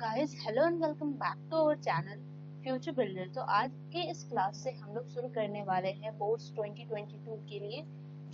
Guys hello and welcome back to our channel future builder. तो आज के इस क्लास से हम लोग शुरू करने वाले हैं बोर्ड्स 2022 के लिए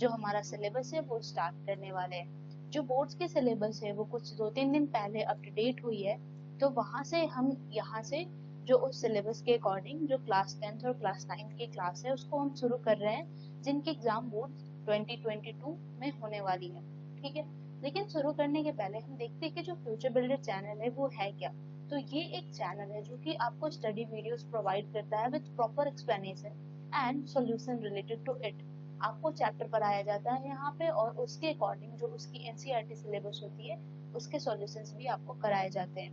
जो हमारा सिलेबस है वो स्टार्ट करने वाले हैं। जो बोर्ड्स के सिलेबस है वो कुछ 2-3 दिन पहले अप टू डेट हुई है, तो वहां से हम यहाँ से जो उस सिलेबस के अकॉर्डिंग जो क्लास 10th और क्लास 9th की क्लास है उसको हम शुरू कर रहे हैं, जिनकी एग्जाम बोर्ड 2022 में होने वाली है। ठीक है, लेकिन शुरू करने के पहले हम देखते हैं कि जो फ्यूचर बिल्डर चैनल है वो है क्या। तो ये एक चैनल है जो कि आपको स्टडी वीडियोस प्रोवाइड करता है with proper explanation and solution related to it. आपको चैप्टर पढ़ाया जाता है यहाँ पे और उसके अकॉर्डिंग जो उसकी एनसीईआरटी सिलेबस होती है उसके सॉल्यूशंस भी आपको कराए जाते हैं।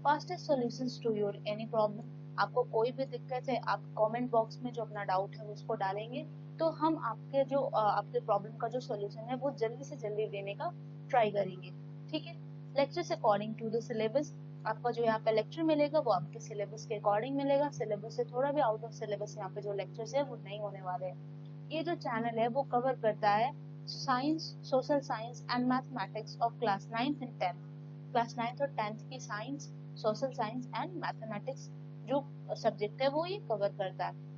Fastest solutions to your any problem. आपको कोई भी दिक्कत है आप कमेंट बॉक्स में जो अपना डाउट है उसको डालेंगे, तो हम आपके जो आपके प्रॉब्लम का जो सॉल्यूशन है वो जल्दी से जल्दी देने का ट्राई करेंगे। ठीक है, lectures according to the syllabus. आपका जो यहाँ पे लेक्चर मिलेगा वो आपके सिलेबस के अकॉर्डिंग मिलेगा। सिलेबस से थोड़ा भी आउट ऑफ सिलेबस यहाँ पे जो लेक्चर्स है वो नहीं होने वाले हैं। ये जो चैनल है वो कवर करता है science, social science and mathematics of class 9th and 10th। Class 9th और 10th की science, social science and mathematics जो सब्जेक्ट है वो ये कवर करता है।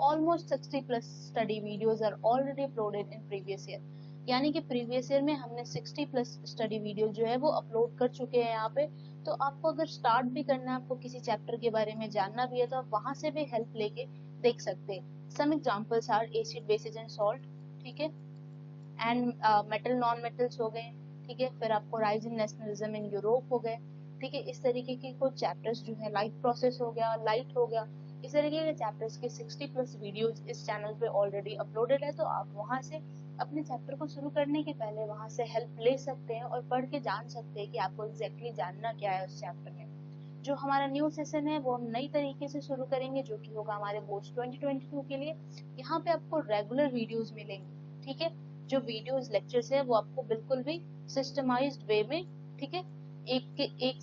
Almost 60 plus study videos are already uploaded in previous year। यानी कि प्रीवियस ईयर में हमने 60 प्लस स्टडी वीडियो जो है वो अपलोड कर चुके हैं यहाँ पे। तो आपको अगर स्टार्ट भी करना है, आपको किसी चैप्टर के बारे में जानना भी है, तो आप वहां से भी हेल्प लेके देख सकते हैं। Some examples are acid, bases and salt, ठीक है, एंड मेटल, नॉन मेटल्स हो गए, ठीक है, फिर आपको rise in nationalism in Europe हो गए, ठीक है। इस तरीके के कुछ चैप्टर्स जो है, लाइफ प्रोसेस हो गया, लाइट हो गया, इस तरीके के चैप्टर्स के 60 प्लस वीडियोस इस चैनल पे ऑलरेडी अपलोडेड है। तो आप वहां से अपने चैप्टर को शुरू करने के पहले वहां से हेल्प ले सकते हैं और पढ़ के जान सकते हैं कि आपको एग्जैक्टली जानना क्या है उस चैप्टर में। जो हमारा न्यू सेशन है वो हम नई तरीके से शुरू करेंगे, जो कि होगा हमारे बोर्ड्स 2022 के लिए। यहाँ पे आपको रेगुलर वीडियोस मिलेंगे, ठीक है। जो वीडियोस लेक्चर्स है वो आपको बिल्कुल भी सिस्टमाइज्ड वे में, ठीक है, एक के एक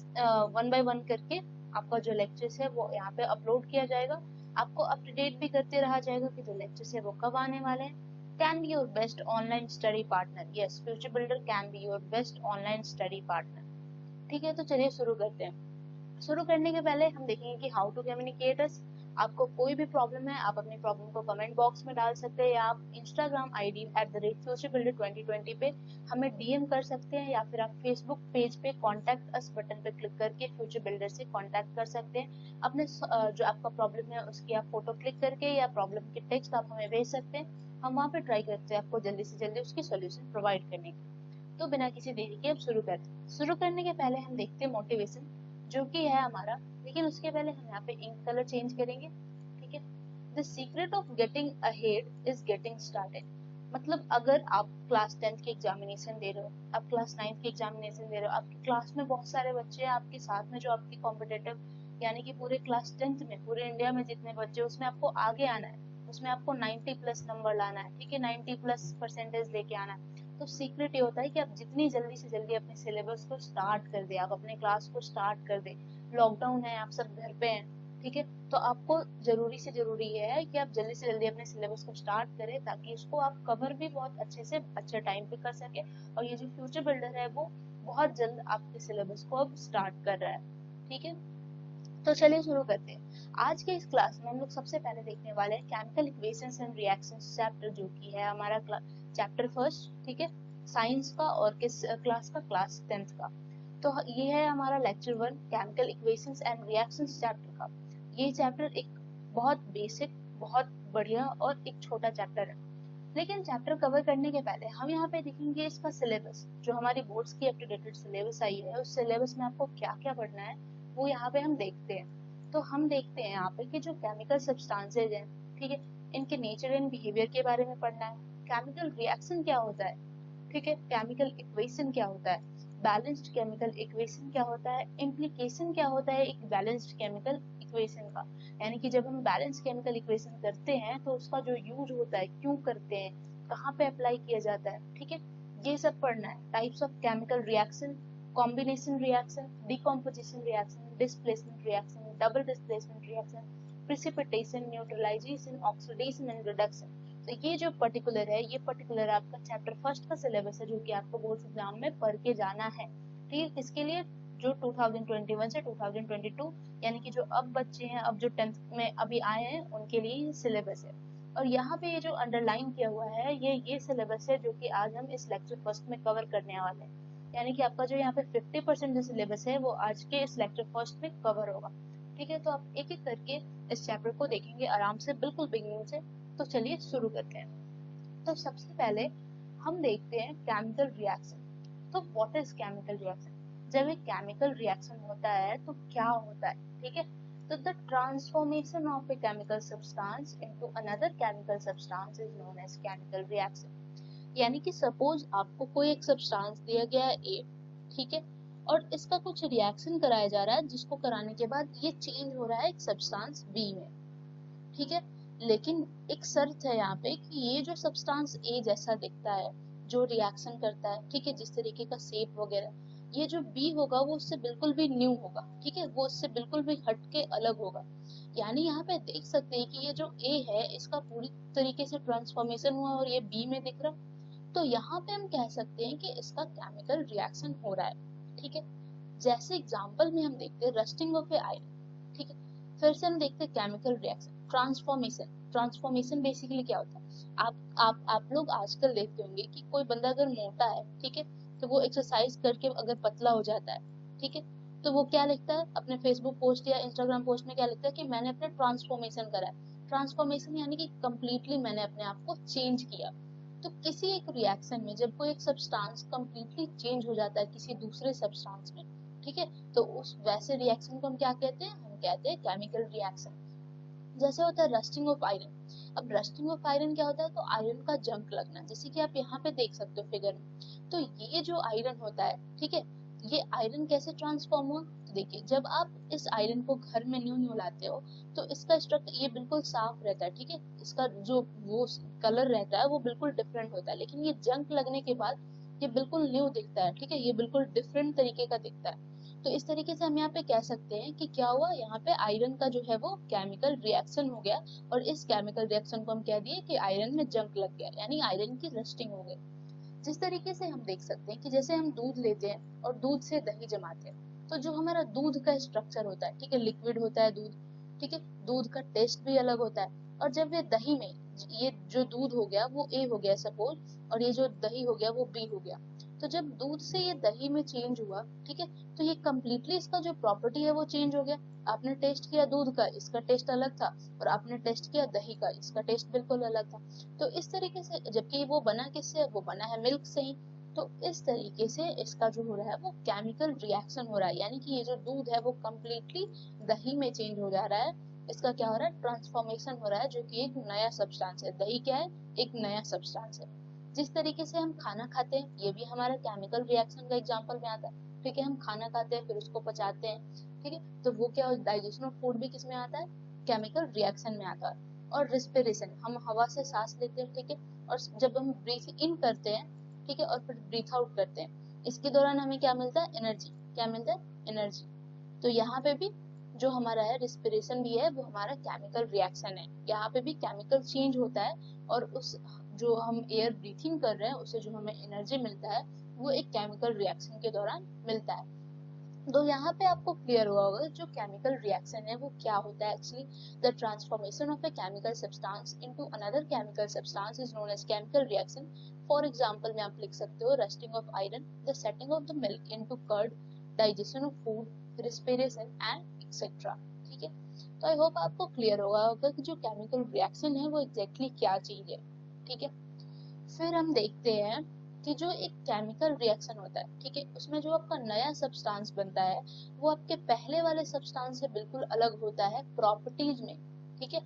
वन बाय वन करके आपका जो लेक्चर्स है वो यहाँ पे अपलोड किया जाएगा। आपको अप टू डेट भी करते रहा जाएगा कि जो लेक्चर्स है वो कब आने वाले हैं। Can be your best online study partner. Yes, future builder can be your best online study partner. ठीक है, तो चलिए शुरू करते हैं। शुरू करने के पहले हम देखेंगे कि हाउ टू कम्युनिकेट अस। आपको कोई भी प्रॉब्लम है आप अपनी प्रॉब्लम को कमेंट बॉक्स में डाल सकते हैं, या आप इंस्टाग्राम आईडी @futurebuilder2020 पे हमें डीएम कर सकते हैं, या फिर आप फेसबुक पेज पे कॉन्टैक्ट अस बटन पे क्लिक करके फ्यूचर बिल्डर से कॉन्टैक्ट कर सकते हैं। अपने जो आपका प्रॉब्लम है उसकी आप फोटो क्लिक करके या प्रॉब्लम की टेक्स्ट आप हमें भेज सकते हैं। हम वहाँ पे ट्राई करते हैं आपको जल्दी से जल्दी उसकी सोल्यूशन प्रोवाइड करने की। तो बिना किसी देरी के अब शुरू करते हैं। शुरू करने के पहले हम देखते हैं मोटिवेशन जो कि है हमारा, लेकिन उसके पहले हम यहाँ पे इंक कलर चेंज करेंगे, ठीक है। The secret of getting ahead is getting started. मतलब अगर आप क्लास 10th की एग्जामिनेशन दे रहे हो, आप क्लास 9th की एग्जामिनेशन दे रहे हो, आपकी क्लास में बहुत सारे बच्चे हैं आपके साथ में जो आपकी कॉम्पिटेटिव, यानी कि पूरे क्लास 10th में पूरे इंडिया में जितने बच्चे उसमें आपको आगे आना है, उसमें आपको 90 प्लस नंबर लाना है, ठीक है, 90 प्लस परसेंटेज लेके आना है। तो सीक्रेट ये होता है कि आप जितनी जल्दी से जल्दी अपने सिलेबस को स्टार्ट कर दे, आप अपने क्लास को स्टार्ट कर दे। लॉकडाउन है, आप सब घर पे हैं, ठीक है, तो आपको जरूरी से जरूरी ये है कि आप जल्दी से जल्दी अपने सिलेबस को स्टार्ट करें ताकि उसको आप कवर भी बहुत अच्छे से अच्छे टाइम पे कर सके। और ये जो फ्यूचर बिल्डर है वो बहुत जल्द आपके सिलेबस को अब स्टार्ट कर रहा है, ठीक है। तो चलिए शुरू करते हैं। आज के इस क्लास में हम लोग सबसे पहले देखने वाले हैं chemical equations and reactions chapter, जो कि है हमारा चैप्टर फर्स्ट, ठीक है, साइंस का और किस क्लास का, क्लास 10th का। तो ये है हमारा lecture 1 chemical equations and reactions chapter का। ये चैप्टर एक बहुत बेसिक, बहुत बढ़िया और एक छोटा चैप्टर है। लेकिन चैप्टर कवर करने के पहले हम यहाँ पे देखेंगे इसका सिलेबस। जो हमारी बोर्ड्स की अप टू डेटेड सिलेबस आई है उस सिलेबस में आपको क्या क्या पढ़ना है वो यहाँ पे हम देखते हैं। तो हम देखते हैं यहाँ पे कि जो केमिकल सब्सटेंसेज हैं, ठीक है, इनके नेचर एंड बिहेवियर के बारे में पढ़ना है। केमिकल रिएक्शन क्या होता है, ठीक है, केमिकल इक्वेशन क्या होता है, बैलेंस्ड केमिकल इक्वेशन क्या होता है, इम्प्लीकेशन क्या होता है एक बैलेंस्ड केमिकल इक्वेशन का। यानी कि जब हम बैलेंस केमिकल इक्वेशन करते हैं तो उसका जो यूज होता है, क्यों करते हैं, कहाँ पे अप्लाई किया जाता है, ठीक है, ये सब पढ़ना है। Types of chemical reaction, combination reaction, decomposition reaction, displacement reaction, double displacement reaction, precipitation, neutralisation, oxidation and reduction. तो ये जो पर्टिकुलर है, ये पर्टिकुलर आपका चैप्टर फर्स्ट का सिलेबस है जो कि आपको बोर्ड एग्जाम में पढ़ के जाना है, ठीक है। किसके लिए, जो 2021 से 2022 यानी कि जो अब बच्चे हैं, अब जो 10th में अभी आए हैं उनके लिए सिलेबस है। और यहाँ पे ये जो अंडरलाइन किया हुआ है ये सिलेबस है जो कि आज हम इस लेक्चर फर्स्ट में कवर करने वाले हैं। यानी कि आपका जो यहाँ पे 50% जो सिलेबस है वो आज के इस लेक्चर फर्स्ट में कवर होगा। ठीक है, तो आप एक एक करके इस चैप्टर को देखेंगे आराम से, बिल्कुल बिगिनिंग से। तो चलिए शुरू करते हैं। तो सबसे पहले हम देखते हैं केमिकल रिएक्शन। तो व्हाट इज केमिकल रिएक्शन? जब एक केमिकल रिएक्शन होता है तो क्या होता है, ठीक है? तो the transformation of a chemical substance into another chemical substance is known as chemical reaction. यानी कि सपोज आपको कोई एक सब्सटेंस दिया गया है ए, ठीक है, और इसका कुछ रिएक्शन कराया जा रहा है जिसको कराने के बाद ये चेंज हो रहा है एक सब्सटेंस बी में, ठीक है। लेकिन एक शर्त है यहाँ पे कि ये जो सब्सटेंस ए जैसा दिखता है, जो रिएक्शन करता है, ठीक है, जिस तरीके का शेप वगैरह, ये जो बी होगा वो उससे बिल्कुल भी न्यू होगा, ठीक है, वो उससे बिल्कुल भी हटके अलग होगा। यानी यहाँ पे देख सकते हैं कि ये जो ए है इसका पूरी तरीके से ट्रांसफॉर्मेशन हुआ और ये बी में दिख रहा। तो यहाँ पे हम कह सकते हैं कि इसका केमिकल रिएक्शन हो रहा है, ठीक है। जैसे एग्जाम्पल में हम देखते हैं रस्टिंग ऑफ ए आयरन, ठीक है। फिर से हम देखते हैं chemical reaction, transformation. Transformation basically क्या होता है? आप लोग आजकल देखते होंगे कि कोई बंदा अगर मोटा है, ठीक है, तो वो एक्सरसाइज करके अगर पतला हो जाता है, ठीक है, तो वो क्या लिखता है अपने फेसबुक पोस्ट या इंस्टाग्राम पोस्ट में? क्या लिखता है कि मैंने अपने ट्रांसफॉर्मेशन करा है। ट्रांसफॉर्मेशन यानी कि कंप्लीटली मैंने अपने आप को चेंज किया। तो किसी एक रिएक्शन में जब कोई एक सब्सटेंस कंप्लीटली चेंज हो जाता है किसी दूसरे सब्सटेंस में, ठीक है, तो उस वैसे रिएक्शन को हम क्या कहते हैं? हम कहते हैं केमिकल रिएक्शन। जैसे होता है रस्टिंग ऑफ आयरन। अब रस्टिंग ऑफ आयरन क्या होता है? तो आयरन का जंग लगना, जैसे कि आप यहाँ पे देख सकते हो फिगर में। तो ये जो आयरन होता है, ठीक है, ये आयरन कैसे ट्रांसफॉर्म हुआ? तो देखिए, जब आप इस आयरन को घर में न्यू लाते हो तो इसका स्ट्रक्चर ये बिल्कुल साफ रहता है, ठीक है, इसका जो वो कलर रहता है वो बिल्कुल डिफरेंट होता है। लेकिन ये जंग लगने के बाद ये बिल्कुल न्यू दिखता है, ठीक है, ये बिल्कुल डिफरेंट तरीके का दिखता है। तो इस तरीके से हम यहाँ पे कह सकते हैं कि क्या हुआ, यहाँ पे आयरन का जो है वो केमिकल रिएक्शन हो गया, और इस केमिकल रिएक्शन को हम कह दिए कि आयरन में जंग लग गया, यानी आयरन की रस्टिंग हो गई। जिस तरीके से हम देख सकते हैं कि जैसे हम दूध लेते हैं और दूध से दही जमाते हैं, तो जो हमारा दूध का स्ट्रक्चर होता है, ठीक है, लिक्विड होता है दूध, ठीक है, दूध का टेस्ट भी अलग होता है। और जब ये दही में, ये जो दूध हो गया वो ए हो गया सपोज, और ये जो दही हो गया वो बी हो गया, तो जब दूध से ये दही में चेंज हुआ, ठीक है, तो ये कम्प्लीटली इसका जो प्रॉपर्टी है वो चेंज हो गया। आपने टेस्ट किया दूध का, इसका टेस्ट अलग था, और आपने टेस्ट किया दही का, इसका टेस्ट बिल्कुल अलग था। तो इस तरीके से, जबकि वो बना किससे? वो बना है मिल्क से ही। तो इस तरीके से इसका जो हो रहा है वो केमिकल रिएक्शन हो रहा है, यानी कि ये जो दूध है वो कम्प्लीटली दही में चेंज हो जा रहा है। इसका क्या हो रहा है? ट्रांसफॉर्मेशन हो रहा है, जो कि एक नया सब्सटेंस है। दही क्या है? एक नया सब्सटेंस है। जिस तरीके से हम खाना खाते हैं, ये भी हमारा केमिकल रिएक्शन का एग्जांपल में आता है, ठीक है। हम खाना खाते हैं फिर उसको पचाते हैं, ठीक है, तो वो क्या, डाइजेशन ऑफ फूड भी किसमें आता है? केमिकल रिएक्शन में आता है। और रिस्पिरेशन, हम हवा से सांस लेते हैं, ठीक है, और जब हम ब्रीथ इन करते हैं, ठीक है, और फिर ब्रीथ आउट करते हैं, इसके दौरान हमें क्या मिलता है? एनर्जी। क्या मिलता है? एनर्जी। तो यहाँ पे भी जो हमारा है रिस्पिरेशन भी है, वो हमारा केमिकल रिएक्शन है। यहाँ पे भी केमिकल चेंज होता है, और उस जो हम एयर ब्रीथिंग कर रहे हैं उससे जो हमें एनर्जी मिलता है वो एक केमिकल रिएक्शन के दौरान मिलता है। तो यहाँ पे आपको क्लियर हुआ होगा जो केमिकल रिएक्शन है वो क्या होता है actually. The transformation of a chemical substance into another chemical substance is known as chemical reaction. For example में आप लिख सकते हो rusting of iron, the setting of the milk into curd, digestion of food, respiration and etcetera, ठीक है। तो I hope आपको clear होगा कि जो केमिकल रिएक्शन है वो एग्जैक्टली क्या चीज है, ठीक है। फिर हम देखते हैं कि जो एक केमिकल रिएक्शन होता है, ठीक है, उसमें जो आपका नया सब्सटेंस बनता है वो आपके पहले वाले सब्सटेंस से बिल्कुल अलग होता है प्रॉपर्टीज में, ठीक है।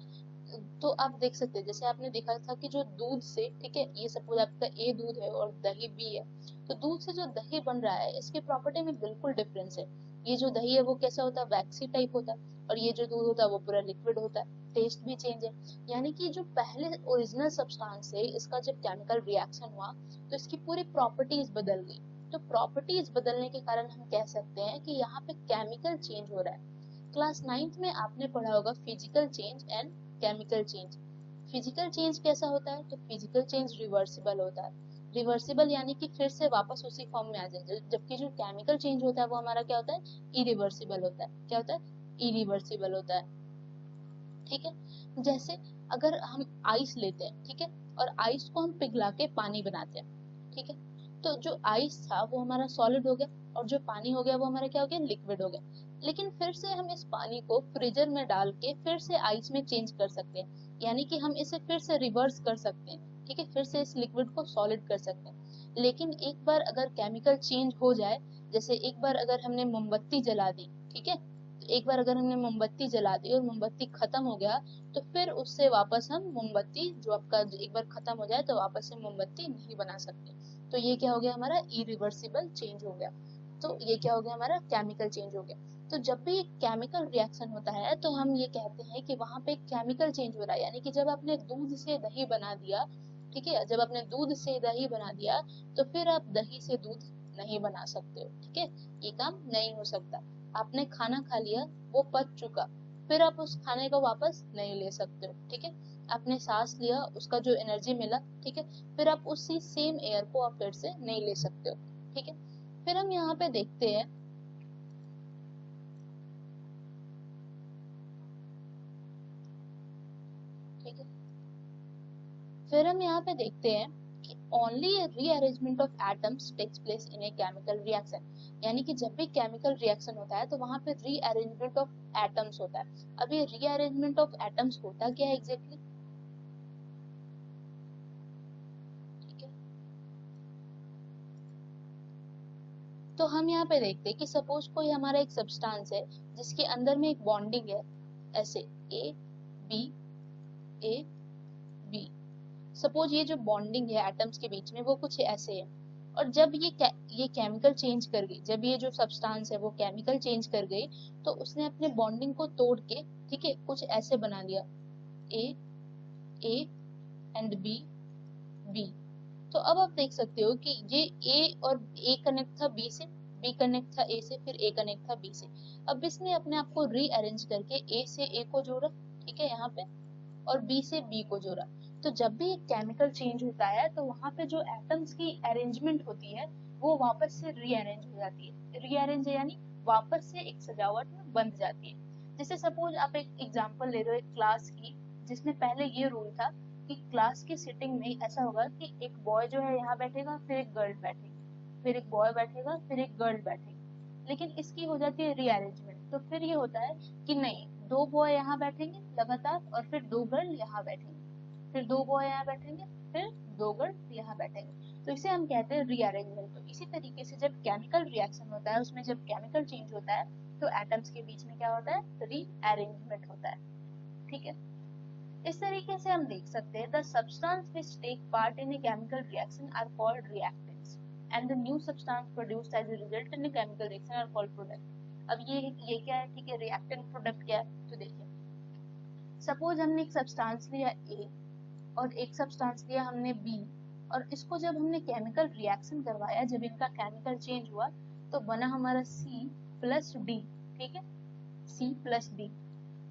तो आप देख सकते हैं जैसे आपने देखा था कि जो दूध से, ठीक है, ये सपोज आपका ए दूध है और दही बी है, तो दूध से जो दही बन रहा है इसके प्रॉपर्टी में बिल्कुल डिफरेंस है। ये जो दही है वो कैसा होता है? वैक्सी टाइप होता है, और ये जो दूध होता है वो पूरा लिक्विड होता है, टेस्ट भी चेंज है। यानी कि जो पहले ओरिजिनल सब्सटेंस है इसका जब केमिकल रिएक्शन हुआ तो इसकी पूरी प्रॉपर्टीज बदल गई। तो प्रॉपर्टीज बदलने के कारण हम कह सकते हैं कि यहाँ पे केमिकल चेंज हो रहा है। क्लास 9th में आपने पढ़ा होगा physical change and chemical change. Physical change कैसा होता है? तो फिजिकल चेंज रिवर्सिबल होता है। रिवर्सिबल यानी कि फिर से वापस उसी फॉर्म में आ जाए, जबकि जो केमिकल चेंज होता है वो हमारा क्या होता है, इरिवर्सिबल होता है। क्या होता है, इरिवर्सिबल होता है। ठीक है, जैसे अगर हम आइस लेते हैं, ठीक है, और आइस को हम पिघला के पानी बनाते हैं, ठीक है, तो जो आइस था वो हमारा सॉलिड हो गया, और जो पानी हो गया वो हमारा क्या हो गया, लिक्विड हो गया। लेकिन फिर से हम इस पानी को फ्रीजर में डाल के फिर से आइस में चेंज कर सकते हैं, यानी कि हम इसे फिर से रिवर्स कर सकते हैं, ठीक है, फिर से इस लिक्विड को सॉलिड कर सकते हैं। लेकिन एक बार अगर केमिकल चेंज हो जाए, जैसे एक बार अगर हमने मोमबत्ती जला दी, ठीक है, तो एक बार अगर हमने मोमबत्ती जला दी और मोमबत्ती खत्म हो गया, तो फिर उससे वापस हम मोमबत्ती, जो आपका एक बार खत्म हो जाए तो वापस से मोमबत्ती नहीं बना सकते। तो ये क्या हो गया, हमारा इरिवर्सिबल चेंज हो गया। तो ये क्या हो गया, हमारा केमिकल चेंज हो गया। तो जब भी केमिकल रिएक्शन होता है तो हम ये कहते हैं कि वहां पे केमिकल चेंज हो रहा है, यानी कि जब आपने दूध से दही बना दिया, ठीक है, जब आपने दूध से दही बना दिया तो फिर आप दही से दूध नहीं बना सकते हो, ठीक है, ये काम नहीं हो सकता। आपने खाना खा लिया, वो पच चुका, फिर आप उस खाने को वापस नहीं ले सकते हो, ठीक है। आपने सांस लिया, उसका जो एनर्जी मिला, ठीक है, फिर आप उसी सेम एयर को आप फिर से नहीं ले सकते हो, ठीक है। फिर हम यहाँ पे देखते हैं, ठीक है, फिर हम यहाँ पे देखते हैं कि only rearrangement of atoms takes place in a chemical reaction, यानी कि जब भी केमिकल रिएक्शन होता है तो वहां पे रीअरेंजमेंट ऑफ एटम्स होता है। अब ये रीअरेंजमेंट ऑफ एटम्स होता क्या है एग्जैक्टली, ठीक है। तो हम यहाँ पे देखते हैं कि सपोज कोई हमारा एक सब्सटेंस है जिसके अंदर में एक बॉन्डिंग है, ऐसे बी ए बी, सपोज ये जो बॉन्डिंग है एटम्स के बीच में वो कुछ ऐसे है। और जब ये केमिकल चेंज कर गई, जब ये जो सब्सटेंस है वो केमिकल चेंज कर गई, तो उसने अपने बॉन्डिंग को तोड़ के, ठीक है, कुछ ऐसे बना दिया, ए ए एंड बी बी। तो अब आप देख सकते हो कि ये ए और ए कनेक्ट था बी से, बी कनेक्ट था ए से, फिर ए कनेक्ट था बी से। अब इसने अपने आप को रीअरेंज करके ए से ए को जोड़ा, ठीक है, यहाँ पे, और बी से बी को जोड़ा। तो जब भी एक केमिकल चेंज होता है तो वहां पे जो एटम्स की अरेंजमेंट होती है वो वापस से रीअरेंज हो जाती है। रीअरेंज यानी वापस से एक सजावट में बंध जाती है। जैसे सपोज आप एक एग्जांपल ले रहे हो एक क्लास की, जिसमें पहले ये रूल था कि क्लास की सिटिंग में ऐसा होगा कि एक बॉय जो है यहाँ बैठेगा, फिर एक गर्ल बैठेगी, फिर एक बॉय बैठेगा, फिर एक गर्ल बैठेगी। लेकिन इसकी हो जाती है रीअरेंजमेंट, तो फिर ये होता है कि नहीं, दो बॉय यहाँ बैठेंगे लगातार, और फिर दो गर्ल यहाँ बैठेंगे, फिर दो बॉय यहाँ बैठेंगे, फिर दो गर्ल यहाँ बैठेंगे। तो इसे हम कहते हैं रीअरेंजमेंट। तो इसी तरीके से जब केमिकल रिएक्शन होता है, उसमें जब केमिकल चेंज होता है तो एटम्स के बीच में क्या होता है, रीअरेंजमेंट होता है, ठीक है। इस तरीके से हम देख सकते हैं the substance which take part in a chemical reaction are called reactants and the new substance produced as a result in a chemical reaction are called product. अब ये क्या है, ठीक है, रिएक्टेंट प्रोडक्ट क्या है, तो देखिए सपोज हमने एक सब्सटेंस लिया ए और एक सब्सटेंस लिया हमने बी, और इसको जब हमने केमिकल रिएक्शन करवाया, जब इनका केमिकल चेंज हुआ, तो बना हमारा सी प्लस डी, ठीक है, सी प्लस डी।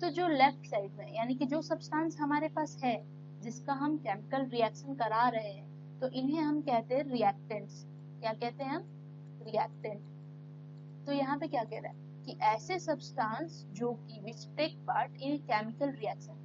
तो जो लेफ्ट साइड में, यानी कि जो सब्सटेंस हमारे पास है जिसका हम केमिकल रिएक्शन करा रहे हैं, तो इन्हें हम कहते हैं रिएक्टेंट्स। क्या कहते हैं हम, रिएक्टेंट। तो यहाँ पे क्या कह रहा है कि ऐसे सब्सटेंस जो कि which take part in chemical reaction,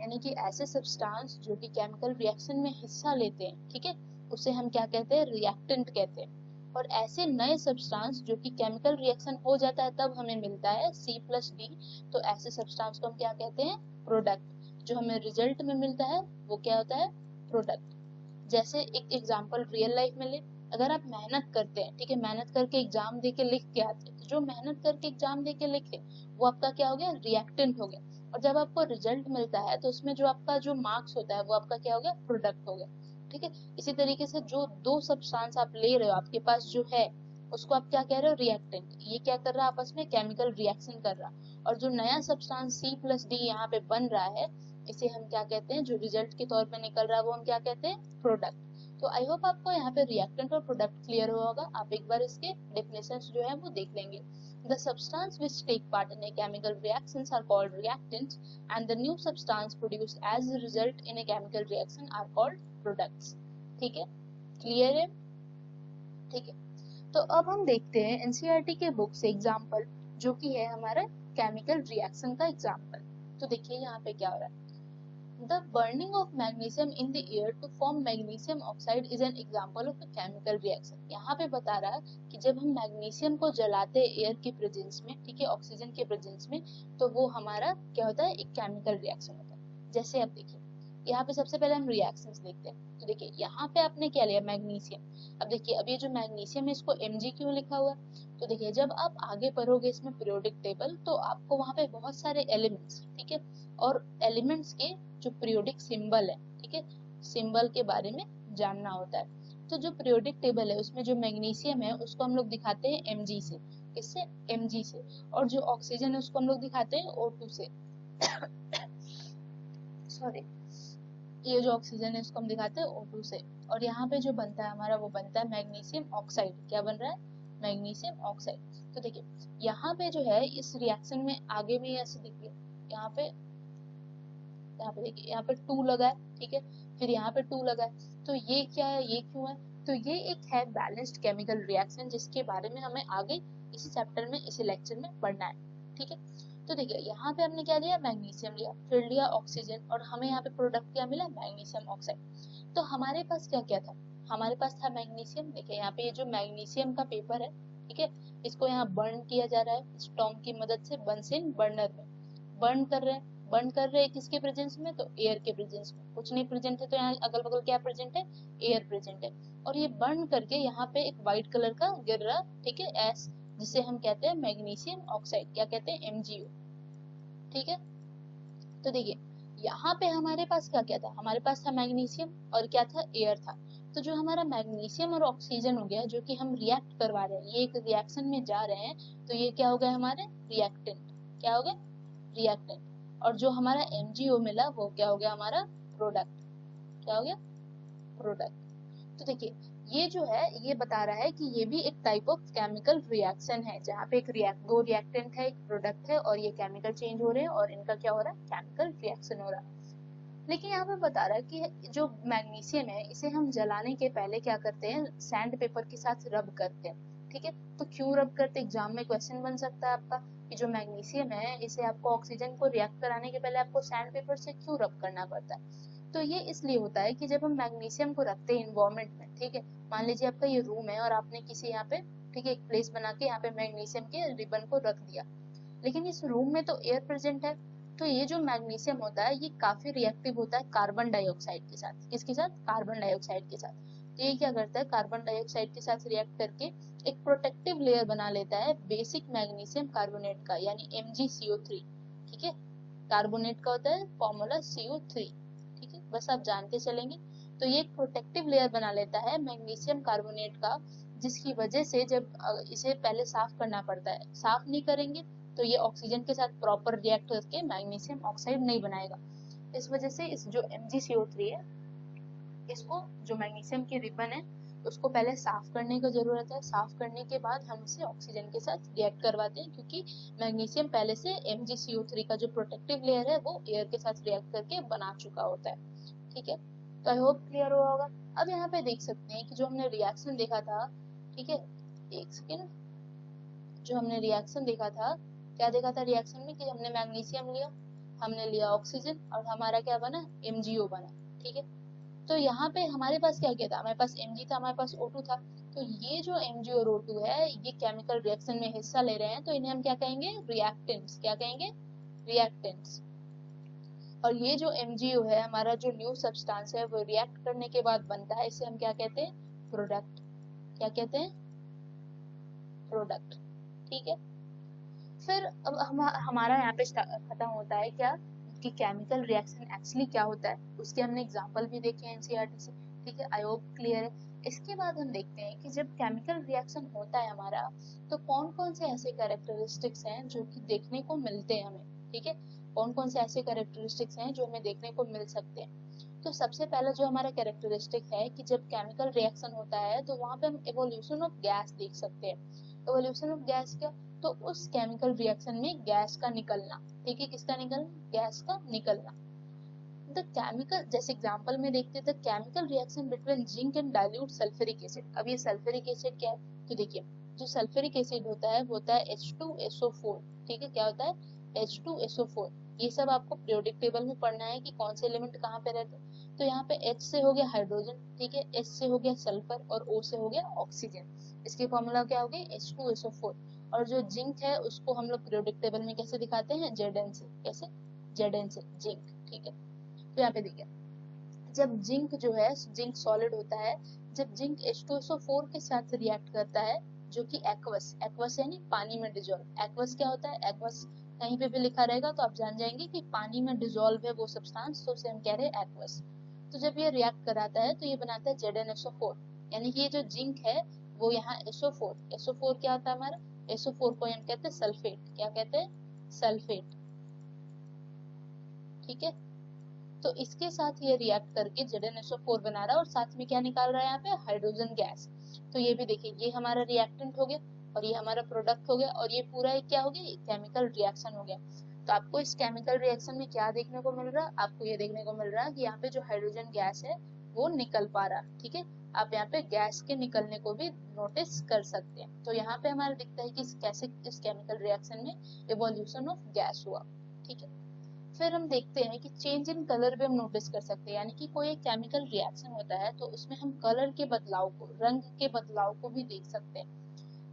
यानी कि ऐसे सब्सटेंस जो कि केमिकल रिएक्शन में हिस्सा लेते हैं, ठीक है, उसे हम क्या कहते हैं, रिएक्टेंट कहते हैं। और ऐसे नए सब्सटेंस जो कि केमिकल रिएक्शन हो जाता है तब हमें मिलता है सी प्लस डी, तो ऐसे सब्सटेंस को हम क्या कहते हैं, प्रोडक्ट। जो हमें रिजल्ट में मिलता है वो क्या होता है, प्रोडक्ट। जैसे एक एग्जांपल रियल लाइफ में ले, अगर आप मेहनत करते हैं, ठीक है, मेहनत करके एग्जाम दे के लिख के आते हैं, तो जो मेहनत करके एग्जाम दे के लिखे वो आपका क्या हो गया, रिएक्टेंट हो गया। और जब आपको रिजल्ट मिलता है तो उसमें जो आपका जो मार्क्स होता है वो आपका क्या हो गया, प्रोडक्ट हो गया, ठीक है। इसी तरीके से जो दो सब्सटेंस आप ले रहे हो, आपके पास जो है उसको आप क्या कह रहे हो, रिएक्टेंट। ये क्या कर रहा है, आपस में केमिकल रिएक्शन कर रहा। और जो नया सब्सटेंस सी प्लस डी यहाँ पे बन रहा है, इसे हम क्या कहते हैं, जो रिजल्ट के तौर पे निकल रहा है वो हम क्या कहते हैं, प्रोडक्ट। तो आई होप आपको यहाँ पे रिएक्टेंट और प्रोडक्ट क्लियर हुआ होगा। आप एक बार इसके डेफिनेशंस जो है वो देख लेंगे। The substance which take part in a chemical reactions are called reactants and the new substance produced as a result in a chemical reaction are called products. ठीक है, क्लियर है? ठीक है, तो अब हम देखते हैं एनसीईआरटी के बुक से एग्जाम्पल, जो कि है हमारा केमिकल रिएक्शन का एग्जाम्पल। तो देखिए यहाँ पे क्या हो रहा है, the burning of magnesium in the air to form magnesium oxide is an example of a chemical reaction. यहाँ पे बता रहा है कि जब हम मैग्नीशियम को जलाते हैं एयर की प्रेजेंस में, ठीक है, ऑक्सीजन के प्रेजेंस में, तो वो हमारा क्या होता है, एक केमिकल रिएक्शन होता है। जैसे आप देखिए यहाँ पे सबसे पहले हम रिएक्शंस देखते हैं। तो देखिए यहाँ पे आपने क्या लिया, मैग्नीशियम। अब देखिए अब ये जो मैग्नीशियम है इसको Mg क्यों लिखा हुआ है? तो देखिए जब आप आगे पढ़ोगे इसमें पीरियोडिक टेबल, तो आपको वहां पे बहुत सारे एलिमेंट्स, ठीक है, और एलिमेंट्स के जो पीरियोडिक सिंबल है, ठीक है, सिंबल के बारे में जानना होता है। तो जो पीरियोडिक टेबल है उसमें जो मैग्नीशियम है उसको हम लोग दिखाते हैं Mg से। किससे? Mg से। और जो ऑक्सीजन है उसको हम लोग दिखाते हैं O2 से। सॉरी, ये जो ऑक्सीजन है इसको हम दिखाते हैं O2 से। और यहाँ पे जो बनता है हमारा, वो बनता है मैग्नीशियम ऑक्साइड। क्या बन रहा है? Magnesium oxide. तो देखिए यहाँ पे जो है इस रिएक्शन में आगे भी ऐसे देखिए, यहाँ पे देखिए यहाँ पे 2 लगा है, ठीक है, फिर यहाँ पे 2 लगा है। तो ये क्या है, ये क्यों है? तो ये एक है बैलेंस्ड केमिकल रिएक्शन, जिसके बारे में हमें आगे इसी चैप्टर में, इसी लेक्चर में पढ़ना है, ठीक है। तो देखिए यहाँ पे हमने क्या लिया, मैग्नीशियम लिया, फिर लिया ऑक्सीजन, और हमें यहाँ पे प्रोडक्ट क्या मिला, मैग्नीशियम ऑक्साइड। तो हमारे पास क्या क्या था, हमारे पास था मैग्नीशियम। देखिए यहाँ पे ये जो मैग्नीशियम का पेपर है, ठीक है, इसको यहाँ बर्न किया जा रहा है स्टोम की मदद से, बंसिन बर्नर में बर्न कर रहे हैं। बर्न कर रहे हैं किसके प्रेजेंस में, तो एयर के प्रेजेंस में। कुछ नहीं प्रेजेंट है तो यहाँ अगल बगल क्या प्रेजेंट है, एयर प्रेजेंट है। और ये बर्न करके यहाँ पे एक व्हाइट कलर का गिर रहा, ठीक है, एस, जिसे हम कहते हैं मैग्नीशियम ऑक्साइड। क्या कहते हैं, MgO, ठीक है। तो देखिए यहाँ पे हमारे पास क्या क्या था, हमारे पास था मैग्नीशियम और क्या था, एयर था। तो जो हमारा मैग्नीशियम और ऑक्सीजन हो गया, जो कि हम रिएक्ट करवा रहे हैं, ये एक रिएक्शन में जा रहे हैं, तो ये क्या हो गया हमारे, रिएक्टेंट। क्या हो गया, रिएक्टेंट। और जो हमारा MgO मिला वो क्या हो गया, हमारा प्रोडक्ट। क्या हो गया, प्रोडक्ट। तो देखिए ये जो है ये बता रहा है कि ये भी एक टाइप ऑफ केमिकल रिएक्शन है, जहाँ पे दो रिएक्टेंट है, एक प्रोडक्ट है, और ये केमिकल चेंज हो रहे हैं और इनका क्या हो रहा है, केमिकल रिएक्शन हो रहा है। लेकिन यहाँ पे बता रहा है कि जो मैग्नीशियम है इसे हम जलाने के पहले क्या करते हैं, सैंड पेपर के साथ रब करते हैं, ठीक है। तो क्यों रब करते, एग्जाम में क्वेश्चन बन सकता है आपका कि जो मैग्नीशियम है इसे आपको ऑक्सीजन को रिएक्ट कराने के पहले आपको सैंड पेपर से क्यों रब करना पड़ता है। तो ये इसलिए होता है कि जब हम मैग्नीशियम को रखते हैं इन्वायरमेंट में, ठीक है, मान लीजिए आपका ये रूम है और आपने किसी यहाँ पे, ठीक है, एक प्लेस बना के यहाँ पे मैग्नीशियम के रिबन को रख दिया, लेकिन इस रूम में तो एयर प्रेजेंट है। तो ये जो मैग्नीशियम होता है ये काफी रिएक्टिव होता है कार्बन डाइऑक्साइड के साथ। किसके साथ, कार्बन डाइऑक्साइड के साथ। तो ये क्या करता है, कार्बन डाइऑक्साइड के साथ रिएक्ट करके एक प्रोटेक्टिव लेयर बना लेता है बेसिक मैग्नीशियम कार्बोनेट का, यानी MgCO3, ठीक है। कार्बोनेट का होता है फॉर्मूला CO3, ठीक है, बस आप जानते चलेंगे। तो ये एक प्रोटेक्टिव लेयर बना लेता है मैग्नीशियम कार्बोनेट का, जिसकी वजह से जब इसे पहले साफ करना पड़ता है, साफ नहीं करेंगे तो ये ऑक्सीजन के साथ प्रॉपर रिएक्ट करके मैग्नीशियम ऑक्साइड नहीं बनाएगा। इस वजह से इस जो MgCO3 है, इसको जो मैग्नीशियम की रिबन है उसको पहले साफ करने की जरूरत है। साफ करने के बाद हम इसे ऑक्सीजन के साथ रिएक्ट करवाते हैं, क्योंकि मैग्नीशियम पहले से MgCO3 का जो प्रोटेक्टिव लेयर है वो एयर के साथ रिएक्ट करके बना चुका होता है, ठीक है। तो आई होप क्लियर हुआ होगा। अब यहाँ पे देख सकते हैं कि जो हमने रिएक्शन देखा था, ठीक है, एक सेकेंड, जो हमने रिएक्शन देखा था, क्या देखा था रिएक्शन में, कि हमने मैग्नीशियम लिया, हमने लिया ऑक्सीजन, और हमारा क्या बना, MgO बना, ठीक है। तो यहाँ पे हमारे पास क्या क्या था, हमारे पास Mg था, हमारे पास O2 था। तो ये जो Mg और O2 है ये केमिकल रिएक्शन में हिस्सा ले रहे हैं, तो इन्हें हम क्या कहेंगे, रिएक्टेंट्स। क्या कहेंगे, रिएक्टेंट्स। और ये जो MgO है, हमारा जो न्यू सब्सटेंस है, वो रिएक्ट करने के बाद बनता है, इसे हम क्या कहते हैं, प्रोडक्ट। क्या कहते हैं, प्रोडक्ट, ठीक है। फिर अब हमारा यहाँ पे खत्म होता है क्या, कि केमिकल रिएक्शन एक्चुअली क्या होता है, उसके हमने एग्जांपल भी देखे हैं एनसीईआरटी से, ठीक है, आई होप क्लियर है। इसके बाद हम देखते हैं कि जब केमिकल रिएक्शन होता है हमारा, तो कौन कौन से ऐसे कैरेक्टरिस्टिक्स हैं जो कि देखने को मिलते हैं हमें, ठीक है, कौन कौन से ऐसे कैरेक्टरिस्टिक्स हैं जो हमें देखने को मिल सकते हैं। तो सबसे पहला जो हमारा कैरेक्टरिस्टिक है कि जब केमिकल रिएक्शन होता है तो वहां पे हम एवोल्यूशन ऑफ गैस देख सकते हैं। एवोल्यूशन ऑफ गैस क्या, तो उस केमिकल रिएक्शन में गैस का निकलना, ठीक है, किसका निकलना, गैस का निकलना। द केमिकल, जैसे एग्जांपल में देखते हैं the chemical reaction between zinc and dilute sulphuric acid. अब ये सल्फ्यूरिक एसिड क्या है, तो देखिए जो सल्फ्यूरिक एसिड होता है वो होता है H2SO4, ठीक है, क्या होता है H2SO4। ये सब आपको पीरियोडिक टेबल में पढ़ना है कि कौन से एलिमेंट कहाँ पे रहते हैं। तो यहाँ पे H से हो गया हाइड्रोजन, ठीक है, S से हो गया सल्फर और O से हो गया ऑक्सीजन। इसकी फॉर्मूला क्या होगी H2SO4। और जो जिंक है उसको हम लोग पीरियोडिक टेबल में कैसे दिखाते हैं, Zn से, कैसे Zn से जिंक, ठीक है। तो यहाँ पे देखिए जब जिंक जो है, जिंक सॉलिड होता है, जब जिंक H2SO4 के साथ रिएक्ट करता है जो कि एक्वस, एक्वस यानी पानी में डिजोल्व। एक्वस क्या होता है, एक्वस कहीं पे भी लिखा रहेगा तो आप जान जाएंगे कि पानी में डिजोल्व है वो सब्सटेंस, तो उसे हम कह रहे हैं एक्वस। तो जब ये रिएक्ट कराता है तो ये बनाता है ZnSO4, यानी कि ये जो जिंक है वो यहाँ SO4, SO4 क्या होता है हमारा, SO4 को हम कहते हैं सल्फेट, क्या कहते हैं सल्फेट, ठीक है। तो इसके साथ ये रिएक्ट करके ZnSO4 बना रहा है और साथ में क्या निकाल रहा है यहाँ पे, हाइड्रोजन गैस। तो ये भी देखिए ये हमारा रिएक्टेंट हो गया और ये हमारा प्रोडक्ट हो गया और ये पूरा एक क्या हो गया, केमिकल रिएक्शन हो गया। तो आपको इस केमिकल रिएक्शन में क्या देखने को मिल रहा है, आपको ये देखने को मिल रहा है कि यहाँ पे जो हाइड्रोजन गैस है वो निकल पा रहा, ठीक है। आप यहाँ पे गैस के निकलने को भी नोटिस कर सकते हैं। तो यहाँ पे हमारा दिखता है कि कैसे इस केमिकल रिएक्शन में इवोल्यूशन ऑफ गैस हुआ, ठीक है। फिर हम देखते हैं कि चेंज इन कलर भी हम नोटिस कर सकते हैं, यानी कि कोई एक केमिकल रिएक्शन होता है तो उसमें हम कलर के बदलाव को, रंग के बदलाव को भी देख सकते हैं।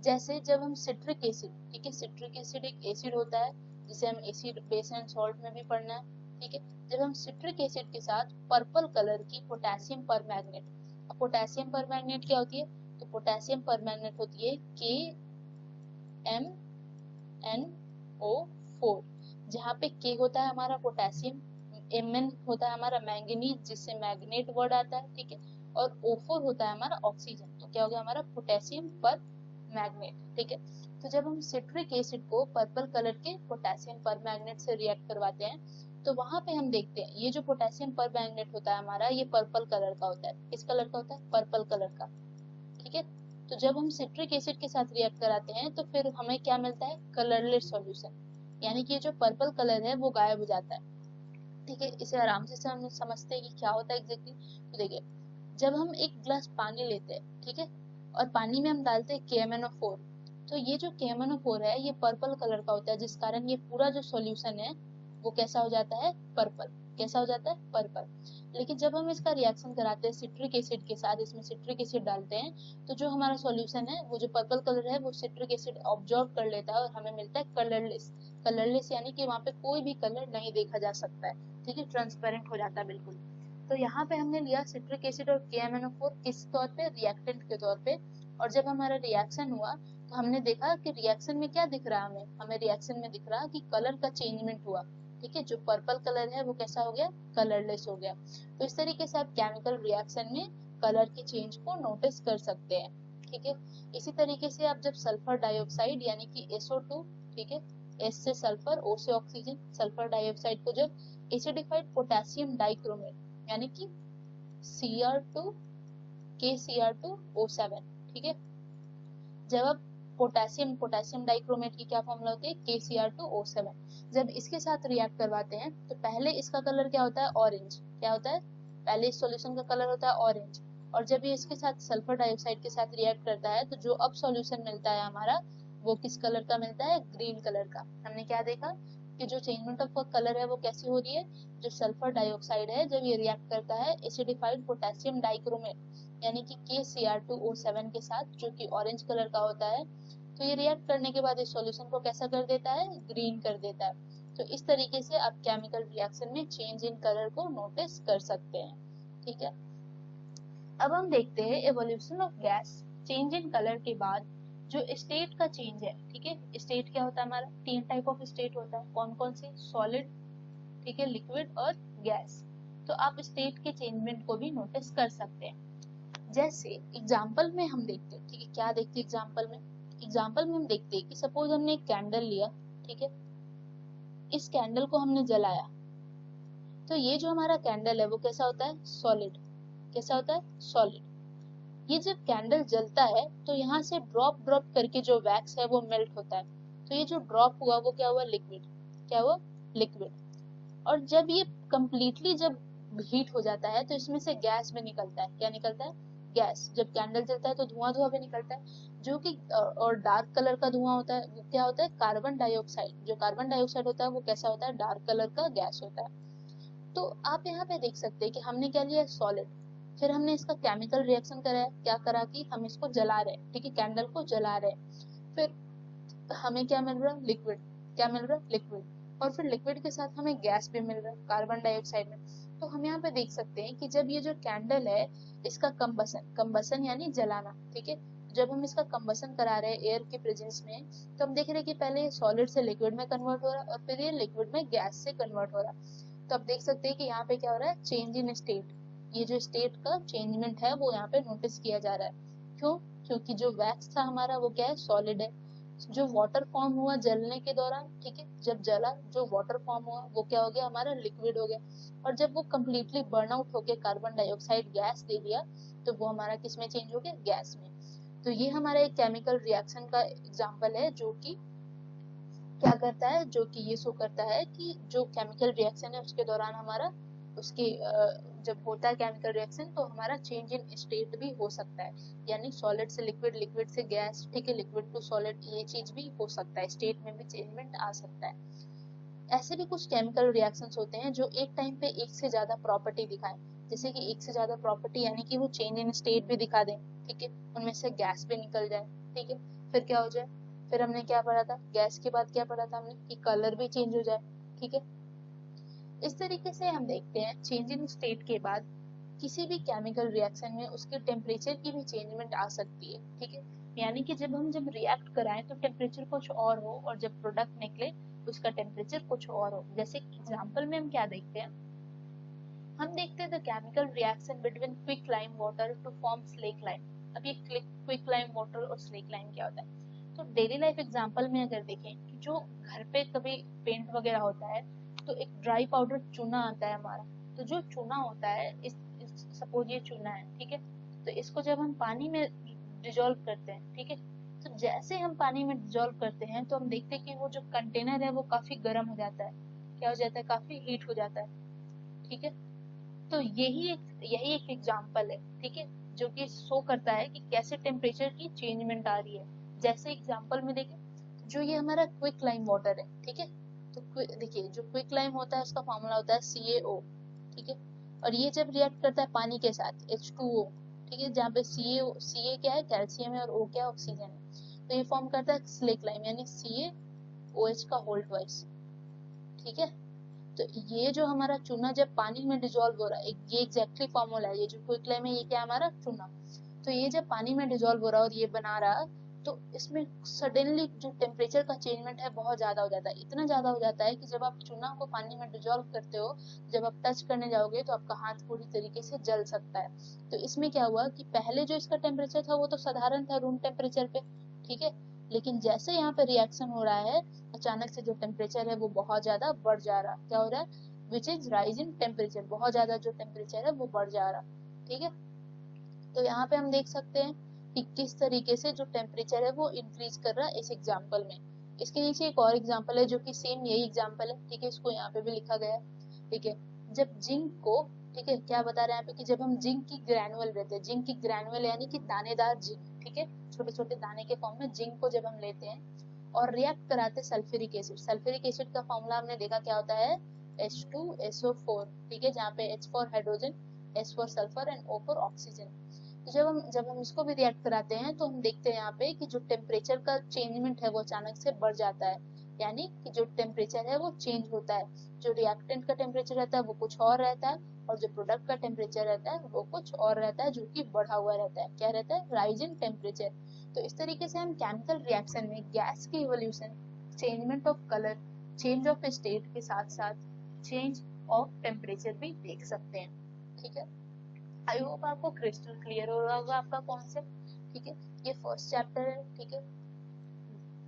जैसे जब हम सिट्रिक एसिड, ठीक है, सिट्रिक एसिड एक एसिड होता है जिसे हम एसिड बेस एंड सॉल्ट में भी पढ़ना है, ठीक है। जब हम सिट्रिक एसिड के साथ पर्पल कलर की पोटेशियम परमैंगनेट, अब पोटेशियम परमैंगनेट क्या होती है, तो पोटेशियम परमैंगनेट होती है KMnO4, जहाँ पे K होता है हमारा पोटेशियम, Mn होता है हमारा मैंगनीज जिससे मैग्नेट वर्ड आता है, ठीक है, और O4 होता है हमारा ऑक्सीजन। तो क्या हो गया हमारा पोटेशियम पर मैग्नेट, ठीक है। तो जब हम सिट्रिक एसिड को पर्पल कलर के पोटेशियम पर मैग्नेट से रिएक्ट करवाते हैं तो वहां पे हम देखते हैं ये जो पोटेशियम पर मैग्नेट होता है हमारा, ये पर्पल कलर का होता है। किस कलर का होता है, पर्पल कलर का, ठीक है। तो जब हम सिट्रिक एसिड के साथ रिएक्ट कराते हैं तो फिर हमें क्या मिलता है, कलरलेस सॉल्यूशन, यानी कि जो पर्पल कलर है वो गायब हो जाता है, ठीक है। इसे आराम से हम समझते हैं कि क्या होता है एग्जैक्टली। तो देखिए जब हम एक गिलास पानी लेते हैं, ठीक है, और पानी में हम डालते हैं KMnO4, तो ये जो KMnO4 है ये पर्पल कलर का होता है, जिस कारण ये पूरा जो सॉल्यूशन है वो कैसा हो जाता है, पर्पल, कैसा हो जाता है, पर्पल। लेकिन जब हम इसका रिएक्शन कराते हैं सिट्रिक एसिड के साथ, इसमें सिट्रिक एसिड डालते हैं तो जो हमारा सॉल्यूशन है वो जो पर्पल कलर है वो सिट्रिक एसिड ऑब्जॉर्व कर लेता है और हमें मिलता है कलरलेस। कलरलेस यानी कि वहाँ पे कोई भी कलर नहीं देखा जा सकता है, ठीक है, ट्रांसपेरेंट हो जाता है बिल्कुल। तो यहाँ पे हमने लिया सिट्रिक एसिड और KMnO4 किस तौर पे, रिएक्टेंट के तौर पे। और जब हमारा रिएक्शन हुआ तो हमने देखा कि रिएक्शन में क्या दिख रहा है हमें रिएक्शन में दिख रहा कि कलर का चेंजमेंट हुआ, ठीक है। जो पर्पल कलर है वो कैसा हो गया, कलरलेस हो गया। तो इस तरीके से आप केमिकल रिएक्शन में कलर के चेंज को नोटिस कर सकते हैं, ठीक है। इसी तरीके से आप जब सल्फर डाइऑक्साइड यानी कि SO2, ठीक है, S से सल्फर, O से ऑक्सीजन, सल्फर डाइऑक्साइड को जब एसिडिफाइड पोटेशियम डाइक्रोमेट यानी कि Cr2 KCr2O7, ठीक है, जब आप पोटेशियम डाइक्रोमेट की क्या फॉर्मूला होती है, KCr2O7, जब इसके साथ रिएक्ट करवाते हैं तो पहले इसका कलर क्या होता है, ऑरेंज, क्या होता है, पहले इस सॉल्यूशन का कलर होता है ऑरेंज। और जब ये इसके साथ सल्फर डाइऑक्साइड के साथ रिएक्ट करता है तो जो अब सॉल्यूशन मिलता है हमारा वो किस कलर का मिलता है, ग्रीन कलर का। हमने क्या देखा कि जो चेंजमेंट ऑफ कलर है वो कैसी हो रही है, जो सल्फर डाइऑक्साइड है जब ये रिएक्ट करता है एसिडिफाइड पोटेशियम डाइक्रोमेट यानी कि KCr2O7 के साथ जो कि ऑरेंज कलर का होता है, तो ये रिएक्ट करने के बाद इस सॉल्यूशन को कैसा कर देता है, ग्रीन कर देता है। तो इस तरीके से आप केमिकल रिएक्शन में चेंज इन कलर को नोटिस कर सकते हैं, ठीक है। अब हम देखते हैं evolution of gas, change in colour के बाद जो स्टेट का चेंज है, ठीक है। स्टेट क्या होता है हमारा, 3 टाइप ऑफ स्टेट होता है, कौन कौन से, सॉलिड, ठीक है, लिक्विड और गैस। तो आप स्टेट के चेंजमेंट को भी नोटिस कर सकते हैं। जैसे एग्जांपल में हम देखते हैं, ठीक है, क्या देखते हैं एग्जांपल में, एग्जांपल में हम देखते हैं कि सपोज हमने एक कैंडल लिया, ठीक है, इस कैंडल को हमने जलाया तो ये जो हमारा कैंडल है वो कैसा होता है, सॉलिड, कैसा होता है, सॉलिड। ये जब कैंडल जलता है तो यहाँ से ड्रॉप ड्रॉप करके जो वैक्स है वो मेल्ट होता है, तो ये जो ड्रॉप हुआ वो क्या हुआ, लिक्विड, क्या हुआ, लिक्विड। और जब ये कंप्लीटली जब हीट हो जाता है तो इसमें से गैस भी निकलता है। क्या निकलता है? गैस। जब कैंडल जलता है तो धुआं भी निकलता है, जो कि और डार्क कलर का धुआं होता है, वो क्या होता है? Carbon dioxide. जो कार्बन डाइऑक्साइड होता है वो कैसा होता है? डार्क कलर का गैस होता है। तो आप यहाँ पे देख सकते हैं कि हमने क्या लिया? सॉलिड। फिर हमने इसका केमिकल रिएक्शन करा है। क्या करा? कि हम इसको जला रहे हैं, ठीक है, कैंडल को जला रहे हैं। फिर हमें क्या मिल रहा है? लिक्विड। क्या मिल रहा है? लिक्विड। और फिर लिक्विड के साथ हमें गैस भी मिल रहा है, कार्बन डाइऑक्साइड में। तो हम यहाँ पे देख सकते हैं कि जब ये जो कैंडल है, इसका कंबसन यानी जलाना, ठीक है, जब हम इसका कंबसन करा रहे हैं एयर के प्रेजेंस में, तो हम देख रहे हैं कि पहले सॉलिड से लिक्विड में कन्वर्ट हो रहा है और फिर ये लिक्विड में गैस से कन्वर्ट हो रहा है। तो आप देख सकते हैं कि यहाँ पे क्या हो रहा है? Change in state. ये जो स्टेट का चेंजमेंट है वो यहाँ पे नोटिस किया जा रहा है। क्यों? क्योंकि जो वैक्स था हमारा वो क्या है? सॉलिड है। जो वाटर फॉर्म हुआ जलने के दौरान, ठीक है, जब जला जो वाटर फॉर्म हुआ वो क्या हो गया? हमारा लिक्विड हो गया। और जब वो कम्प्लीटली बर्न आउट होके कार्बन डाइऑक्साइड गैस दे दिया तो वो हमारा किस में चेंज हो गया? गैस में। तो ये हमारा एक केमिकल रिएक्शन का एग्जाम्पल है जो कि क्या करता है? जो कि ये शो करता है कि जो केमिकल रिएक्शन है उसके दौरान हमारा उसके जब होता है केमिकल रिएक्शन तो हमारा चेंज इन स्टेट भी हो सकता है, यानी सॉलिड से लिक्विड, लिक्विड से गैस, ठीक है, लिक्विड टू सॉलिड, ये चीज भी हो सकता है, स्टेट में भी चेंजमेंट आ सकता है। ऐसे भी कुछ केमिकल रिएक्शंस होते हैं जो एक टाइम पे एक से ज्यादा प्रॉपर्टी दिखाएं, जैसे कि एक से ज्यादा प्रॉपर्टी यानी कि वो चेंज इन स्टेट भी दिखा दें, ठीक है, उनमें से गैस भी निकल जाए, ठीक है, फिर क्या हो जाए? फिर हमने क्या पढ़ा था? गैस के बाद क्या पढ़ा था हमने? कि कलर भी चेंज हो जाए, ठीक है। इस तरीके से हम देखते हैं चेंज इन स्टेट के बाद किसी भी केमिकल रिएक्शन में उसके टेम्परेचर की भी चेंजमेंट आ सकती है, ठीक है, यानी कि जब रिएक्ट कराएं तो टेम्परेचर कुछ और हो और जब प्रोडक्ट निकले उसका टेम्परेचर कुछ और हो। जैसे एग्जांपल में हम क्या देखते हैं? हम देखते हैं the chemical reaction between quick lime water to form slake lime. अब ये क्विक लाइम वाटर और स्लेक लाइम क्या होता है? तो डेली लाइफ एग्जांपल में अगर देखें कि जो घर पे कभी पेंट वगैरह होता है तो एक ड्राई पाउडर चूना आता है हमारा। तो जो चूना होता है, इस सपोज ये चूना है, ठीक है, तो इसको जब हम पानी में डिजोल्व करते हैं, ठीक है, तो जैसे हम पानी में डिजोल्व करते हैं तो हम देखते हैं कि वो जो कंटेनर है वो काफी गर्म हो जाता है। क्या हो जाता है? काफी हीट हो जाता है, ठीक है। तो यही एक एग्जांपल है, ठीक है, जो कि शो करता है कि कैसे टेम्परेचर की चेंजमेंट आ रही है। जैसे एग्जांपल में देखें, जो ये हमारा क्विक लाइम वाटर है, ठीक है, तो देखिए जो क्विक लाइम होता है उसका फॉर्मूला होता है CaO, ठीक है, और ये जब रिएक्ट करता है पानी के साथ H2O, ठीक है, जहाँ पे Ca क्या है? कैल्शियम है, और O क्या है? ऑक्सीजन है, तो ये फॉर्म करता है स्लेक लाइम यानी CaOH का होल ट्वाइस, ठीक है। तो ये जो हमारा चूना जब पानी में डिजोल्व हो रहा है, ये एग्जैक्टली फॉर्मूला है, ये जो क्विक लाइम है ये क्या है? हमारा चूना। तो ये जब पानी में डिजोल्व हो रहा है और ये बना रहा, तो इसमें सडनली जो टेम्परेचर का चेंजमेंट है बहुत ज्यादा हो जाता है। इतना ज्यादा हो जाता है कि जब आप चूना को पानी में डिजोल्व करते हो, जब आप टच करने जाओगे तो आपका हाथ पूरी तरीके से जल सकता है। तो इसमें क्या हुआ कि पहले जो इसका टेम्परेचर था वो तो साधारण था, रूम टेम्परेचर पे, ठीक है, लेकिन जैसे यहाँ पे रिएक्शन हो रहा है अचानक से जो टेम्परेचर है वो बहुत ज्यादा बढ़ जा रहा। क्या हो रहा है? Which is rise in temperature, बहुत ज्यादा जो टेम्परेचर है वो बढ़ जा रहा, ठीक है। तो यहाँ पे हम देख सकते हैं कि किस तरीके से जो टेम्परेचर है वो इंक्रीज कर रहा है इस एग्जाम्पल में। इसके नीचे एक और एग्जाम्पल है जो कि सेम यही एग्जाम्पल है, ठीक है, इसको यहाँ पे भी लिखा गया है, ठीक है। जब जिंक को, ठीक है, क्या बता रहे हैं यहाँ पे कि जब हम जिंक की ग्रैनुअल लेते हैं, जिंक की ग्रैनुअल यानी कि दानेदार जिंक, ठीक है, छोटे छोटे दाने के फॉर्म में जिंक को जब हम लेते हैं और रिएक्ट कराते सल्फ्यूरिक एसिड, सल्फ्यूरिक एसिड का फॉर्मूला हमने देखा क्या होता है? H2SO4, ठीक है, जहाँ पे H for hydrogen, S for sulphur and O for oxygen. तो जब हम इसको भी रिएक्ट कराते हैं तो हम देखते हैं यहाँ पे कि जो टेम्परेचर का चेंजमेंट है वो अचानक से बढ़ जाता है, यानी कि जो टेम्परेचर है वो चेंज होता है। जो रिएक्टेंट का टेम्परेचर रहता है वो कुछ और रहता है और जो प्रोडक्ट का टेम्परेचर रहता है वो कुछ और रहता है, जो कि बढ़ा हुआ रहता है। क्या रहता है? Rise in temperature. तो इस तरीके से हम केमिकल रिएक्शन में गैस की evolution, changement of colour, change of state के साथ साथ चेंज ऑफ टेम्परेचर भी देख सकते हैं, ठीक है। आई होप आपको क्रिस्टल क्लियर हो रहा होगा आपका कॉन्सेप्ट, ठीक है। ये फर्स्ट चैप्टर है, ठीक है।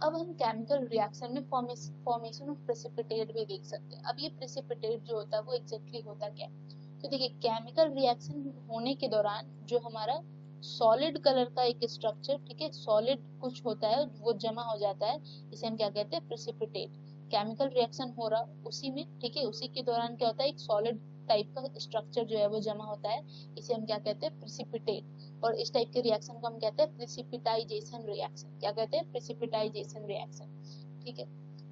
अब हम केमिकल रिएक्शन में फॉर्मेशन ऑफ प्रेसिपिटेट भी देख सकते हैं। अब ये प्रेसिपिटेट जो होता है वो एग्जैक्टली होता क्या है? तो देखिए केमिकल रिएक्शन होने के दौरान जो हमारा सॉलिड कलर का एक स्ट्रक्चर, ठीक है, सॉलिड कुछ होता है वो जमा हो जाता है, इसे हम क्या कहते हैं? प्रेसिपिटेट। केमिकल रिएक्शन हो रहा उसी में, ठीक है, उसी के दौरान क्या होता है? एक सॉलिड टाइप का स्ट्रक्चर जो है वो जमा होता है, इसे हम क्या कहते हैं, प्रिसिपिटेट। और इस टाइप के रिएक्शन को हम कहते हैं प्रिसिपिटाइजेशन रिएक्शन। क्या कहते हैं, प्रिसिपिटाइजेशन रिएक्शन। ठीक है,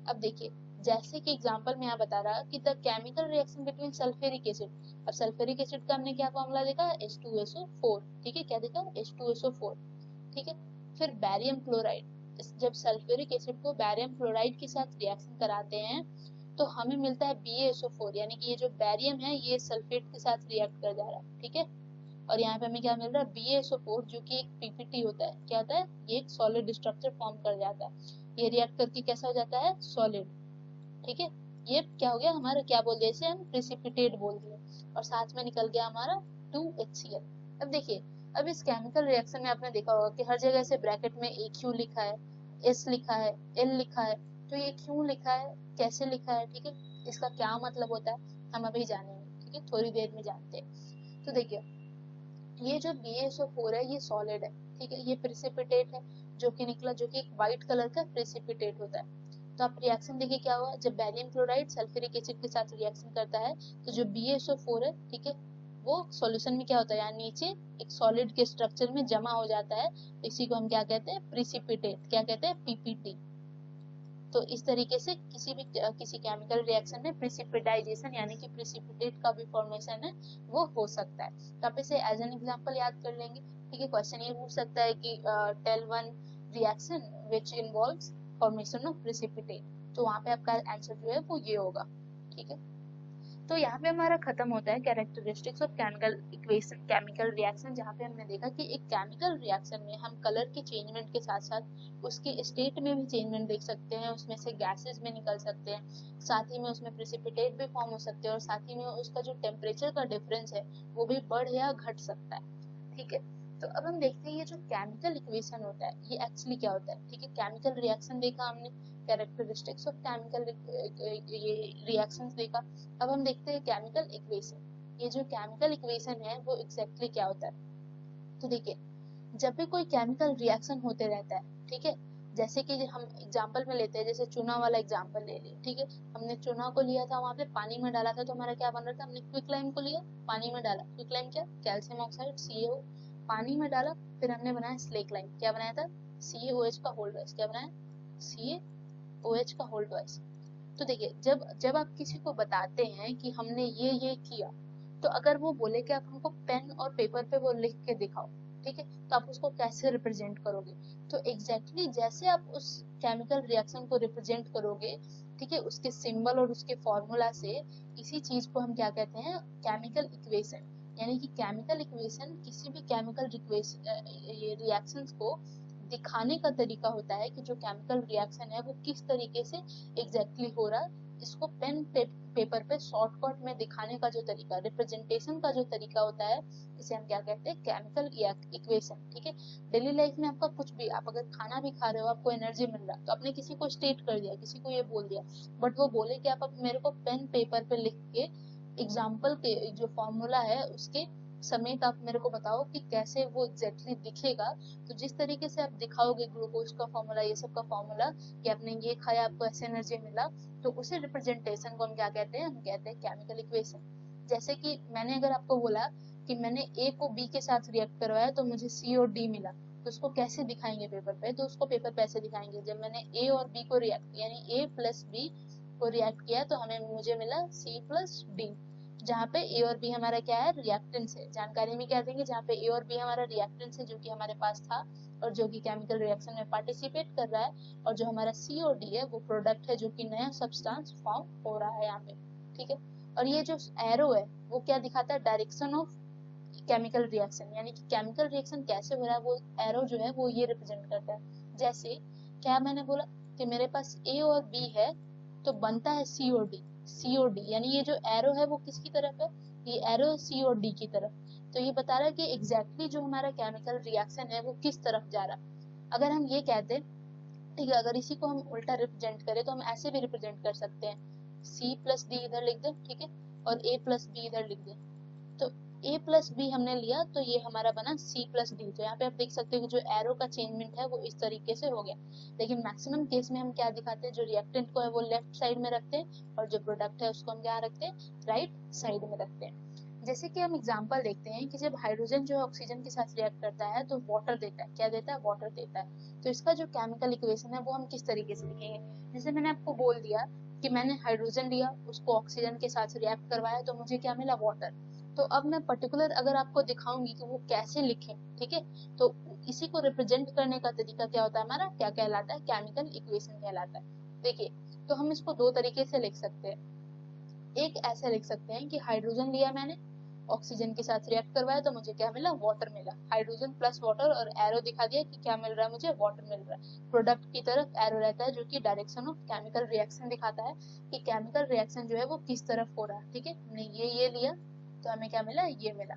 अब देखिए जैसे कि एग्जांपल में यहाँ बता रहा कि the chemical reaction between sulphuric acid. अब सल्फ्यूरिक एसिड का हमने क्या फॉर्मूला देखा, H2SO4। ठीक है, क्या देखा, H2SO4। ठीक है, फिर बैरियम क्लोराइड, जब सल्फ्यूरिक एसिड को बैरियम क्लोराइड के साथ रिएक्शन कराते हैं तो हमें मिलता है BaSO4, यानी कि ये जो बैरियम है ये सल्फेट के साथ रिएक्ट कर जा रहा है। ठीक है, और यहाँ पे हमें क्या मिल रहा है, BaSO4 जो कि एक PPT होता है। क्या होता है, ये एक सॉलिड स्ट्रक्चर फॉर्म कर जाता है। ये रिएक्ट करके कैसा हो जाता है, सॉलिड। ठीक है, ये क्या हो गया हमारा, क्या बोल दिया इसे हम, प्रिसिपिटेट बोल दिए, और साथ में निकल गया हमारा 2HCl। अब देखिए, अब इस केमिकल रिएक्शन में आपने देखा होगा कि हर जगह से ब्रैकेट में AQ लिखा है, S लिखा है, L लिखा है। तो ये क्यों लिखा है, कैसे लिखा है, ठीक है, इसका क्या मतलब होता है, हम अभी जानेंगे। ठीक है, थोड़ी देर में जानते हैं। तो देखिए, ये जो BaSO4 है ये सॉलिड है। ठीक है, ये प्रिसिपिटेट है जो कि निकला, जो कि एक व्हाइट कलर का प्रिसिपिटेट होता है। तो आप रिएक्शन देखिए क्या हुआ, जब बैरियम क्लोराइड सल्फ्यूरिक एसिड के साथ रिएक्शन करता है तो जो BaSO4 है, ठीक है, वो सॉल्यूशन में क्या होता है, यानी नीचे एक सॉलिड के स्ट्रक्चर में जमा हो जाता है। इसी को हम क्या कहते हैं, प्रिसिपिटेट। क्या कहते हैं, PPT। तो इस तरीके से किसी केमिकल रिएक्शन में प्रिसिपिटाइजेशन यानी कि प्रिसिपिटेट का भी फॉर्मेशन है वो हो सकता है। तो आप इसे एज एन एग्जांपल याद कर लेंगे। ठीक है, क्वेश्चन ये पूछ सकता है कि tell one reaction which involves formation of precipitate. तो वहां पे आपका आंसर जो है वो ये होगा। ठीक है, तो यहाँ पे हमारा खत्म होता है characteristics of chemical equation, chemical reaction, जहाँ पे हमने देखा कि एक केमिकल रिएक्शन में हम कलर के चेंजमेंट के साथ साथ उसके स्टेट में भी चेंजमेंट देख सकते हैं, उसमें से गैसेस में निकल सकते हैं, साथ ही में उसमें प्रेसिपिटेट भी फॉर्म हो सकते हैं, और साथ ही में उसका जो टेम्परेचर का डिफरेंस है वो भी बढ़ या घट सकता है। ठीक है, तो अब हम देखते हैं ये जो केमिकल इक्वेशन होता है ये एक्चुअली क्या होता है। ठीक है, केमिकल रिएक्शन देखा हमने, कैरेक्टरिस्टिक्स ऑफ केमिकल ये रिएक्शंस देखा। अब हम देखते हैं केमिकल इक्वेशन। ये जो केमिकल इक्वेशन है वो एग्जैक्टली क्या होता है। तो देखिए, जब भी कोई केमिकल रिएक्शन होते रहता है, ठीक है, जैसे कि हम एग्जांपल में लेते हैं, जैसे चूना वाला एग्जांपल ले लिए। ठीक है, हमने चूना को लिया था, वहां पे पानी में डाला था, तो हमारा क्या बन रहा था, हमने क्विक लाइम को लिया, पानी में डाला, क्विक लाइम क्या, कैल्शियम ऑक्साइड CaO, पानी में डाला, फिर हमने बनाया स्लेक लाइम। क्या बनाया था, CaOH का होल ट्वाइस। क्या बनाया, CaOH का होल ट्वाइस। तो देखिए, जब जब आप किसी को बताते हैं कि हमने ये किया, तो अगर वो बोले कि आप हमको पेन और पेपर पे वो लिख के दिखाओ, ठीक है, तो आप उसको कैसे रिप्रेजेंट करोगे। तो एग्जैक्टली जैसे आप उस केमिकल रिएक्शन को रिप्रेजेंट करोगे, ठीक है, उसके सिंबल और उसके फॉर्मूला से, इसी चीज को हम क्या कहते हैं, केमिकल इक्वेशन। यानी कि केमिकल इक्वेशन किसी भी केमिकल रिएक्शंस को दिखाने का तरीका होता है कि जो केमिकल रिएक्शन है वो किस तरीके से एग्जैक्टली हो रहा है। इसको पेन पेपर पे शॉर्टकट में दिखाने का जो तरीका, रिप्रेजेंटेशन का जो तरीका होता है, इसे हम क्या कहते हैं, केमिकल इक्वेशन। ठीक है, डेली लाइफ में आपका कुछ भी, आप अगर खाना भी खा रहे हो, आपको एनर्जी मिल रहा है, तो आपने किसी को स्टेट कर दिया, किसी को ये बोल दिया, बट वो बोले कि आप मेरे को पेन पेपर पे लिख के एग्जाम्पल के जो फॉर्मूला है उसके समेत आप मेरे को बताओ कि कैसे वो एग्जैक्टली दिखेगा। तो जिस तरीके से आप दिखाओगे ग्लूकोज का फॉर्मूला, ये सब का फॉर्मूला, कि आपने ये खाया आपको ऐसे एनर्जी मिला, तो उसी रिप्रेजेंटेशन को हम क्या कहते हैं, हम कहते हैं केमिकल इक्वेशन। जैसे कि मैंने अगर आपको बोला कि मैंने A को B के साथ रिएक्ट करवाया तो मुझे C और D मिला, तो उसको कैसे दिखाएंगे पेपर पे, तो उसको पेपर पे ऐसे दिखाएंगे, जब मैंने A और B को रिएक्ट, यानी A प्लस B को रिएक्ट किया तो मुझे मिला C प्लस D, जहाँ पे A और B हमारा क्या है, रिएक्टेंस है। जानकारी में क्या देंगे, जहाँ पे A और B हमारा रिएक्टेंस है जो कि हमारे पास था और जो कि केमिकल रिएक्शन में पार्टिसिपेट कर रहा है, और जो हमारा C और D है वो प्रोडक्ट है जो कि नया सब्सटेंस फॉर्म हो रहा है यहाँ पे। ठीक है, और ये जो एरो है वो क्या दिखाता है, डायरेक्शन ऑफ केमिकल रिएक्शन, यानी कि केमिकल रिएक्शन कैसे हो रहा है, वो एरो जो है वो ये रिप्रेजेंट करता है। जैसे क्या मैंने बोला कि मेरे पास A और B है तो बनता है C और D, यानी ये जो एरो है वो किसकी तरफ है, ये एरो C और D की तरफ। तो ये बता रहा है कि एग्जैक्टली जो हमारा केमिकल रिएक्शन है वो किस तरफ जा रहा है। अगर हम ये कहते, ठीक है, अगर इसी को हम उल्टा रिप्रेजेंट करें तो हम ऐसे भी रिप्रेजेंट कर सकते हैं, C प्लस D इधर लिख दे, ठीक है, और A प्लस B इधर लिख दे। तो A प्लस बी हमने लिया तो ये हमारा बना C प्लस डी। तो यहाँ पे आप देख सकते हो कि जो एरो का चेंजमेंट है वो इस तरीके से हो गया। लेकिन मैक्सिमम केस में हम क्या दिखाते हैं, जो रिएक्टेंट को है वो लेफ्ट साइड में रखते हैं और जो प्रोडक्ट है उसको हम क्या रखते हैं, राइट साइड में रखते हैं। जैसे कि हम एग्जांपल देखते हैं कि जब हाइड्रोजन जो है ऑक्सीजन के साथ रिएक्ट करता है तो वाटर देता है। क्या देता है, वाटर देता है। तो इसका जो केमिकल इक्वेशन है वो हम किस तरीके से लिखेंगे, जैसे मैंने आपको बोल दिया कि मैंने हाइड्रोजन लिया, उसको ऑक्सीजन के साथ रिएक्ट करवाया तो मुझे क्या मिला, वाटर। तो अब मैं पर्टिकुलर अगर आपको दिखाऊंगी कि वो कैसे लिखें, ठीक है, तो इसी को रिप्रेजेंट करने का तरीका क्या होता है हमारा, क्या कहलाता है, केमिकल इक्वेशन कहलाता है। देखिए, तो हम इसको दो तरीके से लिख सकते हैं। एक ऐसे लिख सकते हैं कि हाइड्रोजन लिया मैंने, ऑक्सीजन के साथ रिएक्ट करवाया तो मुझे क्या मिला, वाटर मिला। हाइड्रोजन प्लस वाटर और एरो दिखा दिया कि क्या मिल रहा है मुझे, वाटर मिल रहा है। प्रोडक्ट की तरफ एरो रहता है जो कि डायरेक्शन ऑफ केमिकल रिएक्शन दिखाता है कि केमिकल रिएक्शन जो है वो किस तरफ हो रहा है। ठीक है, हमने ये लिया तो हमें क्या मिला, ये मिला।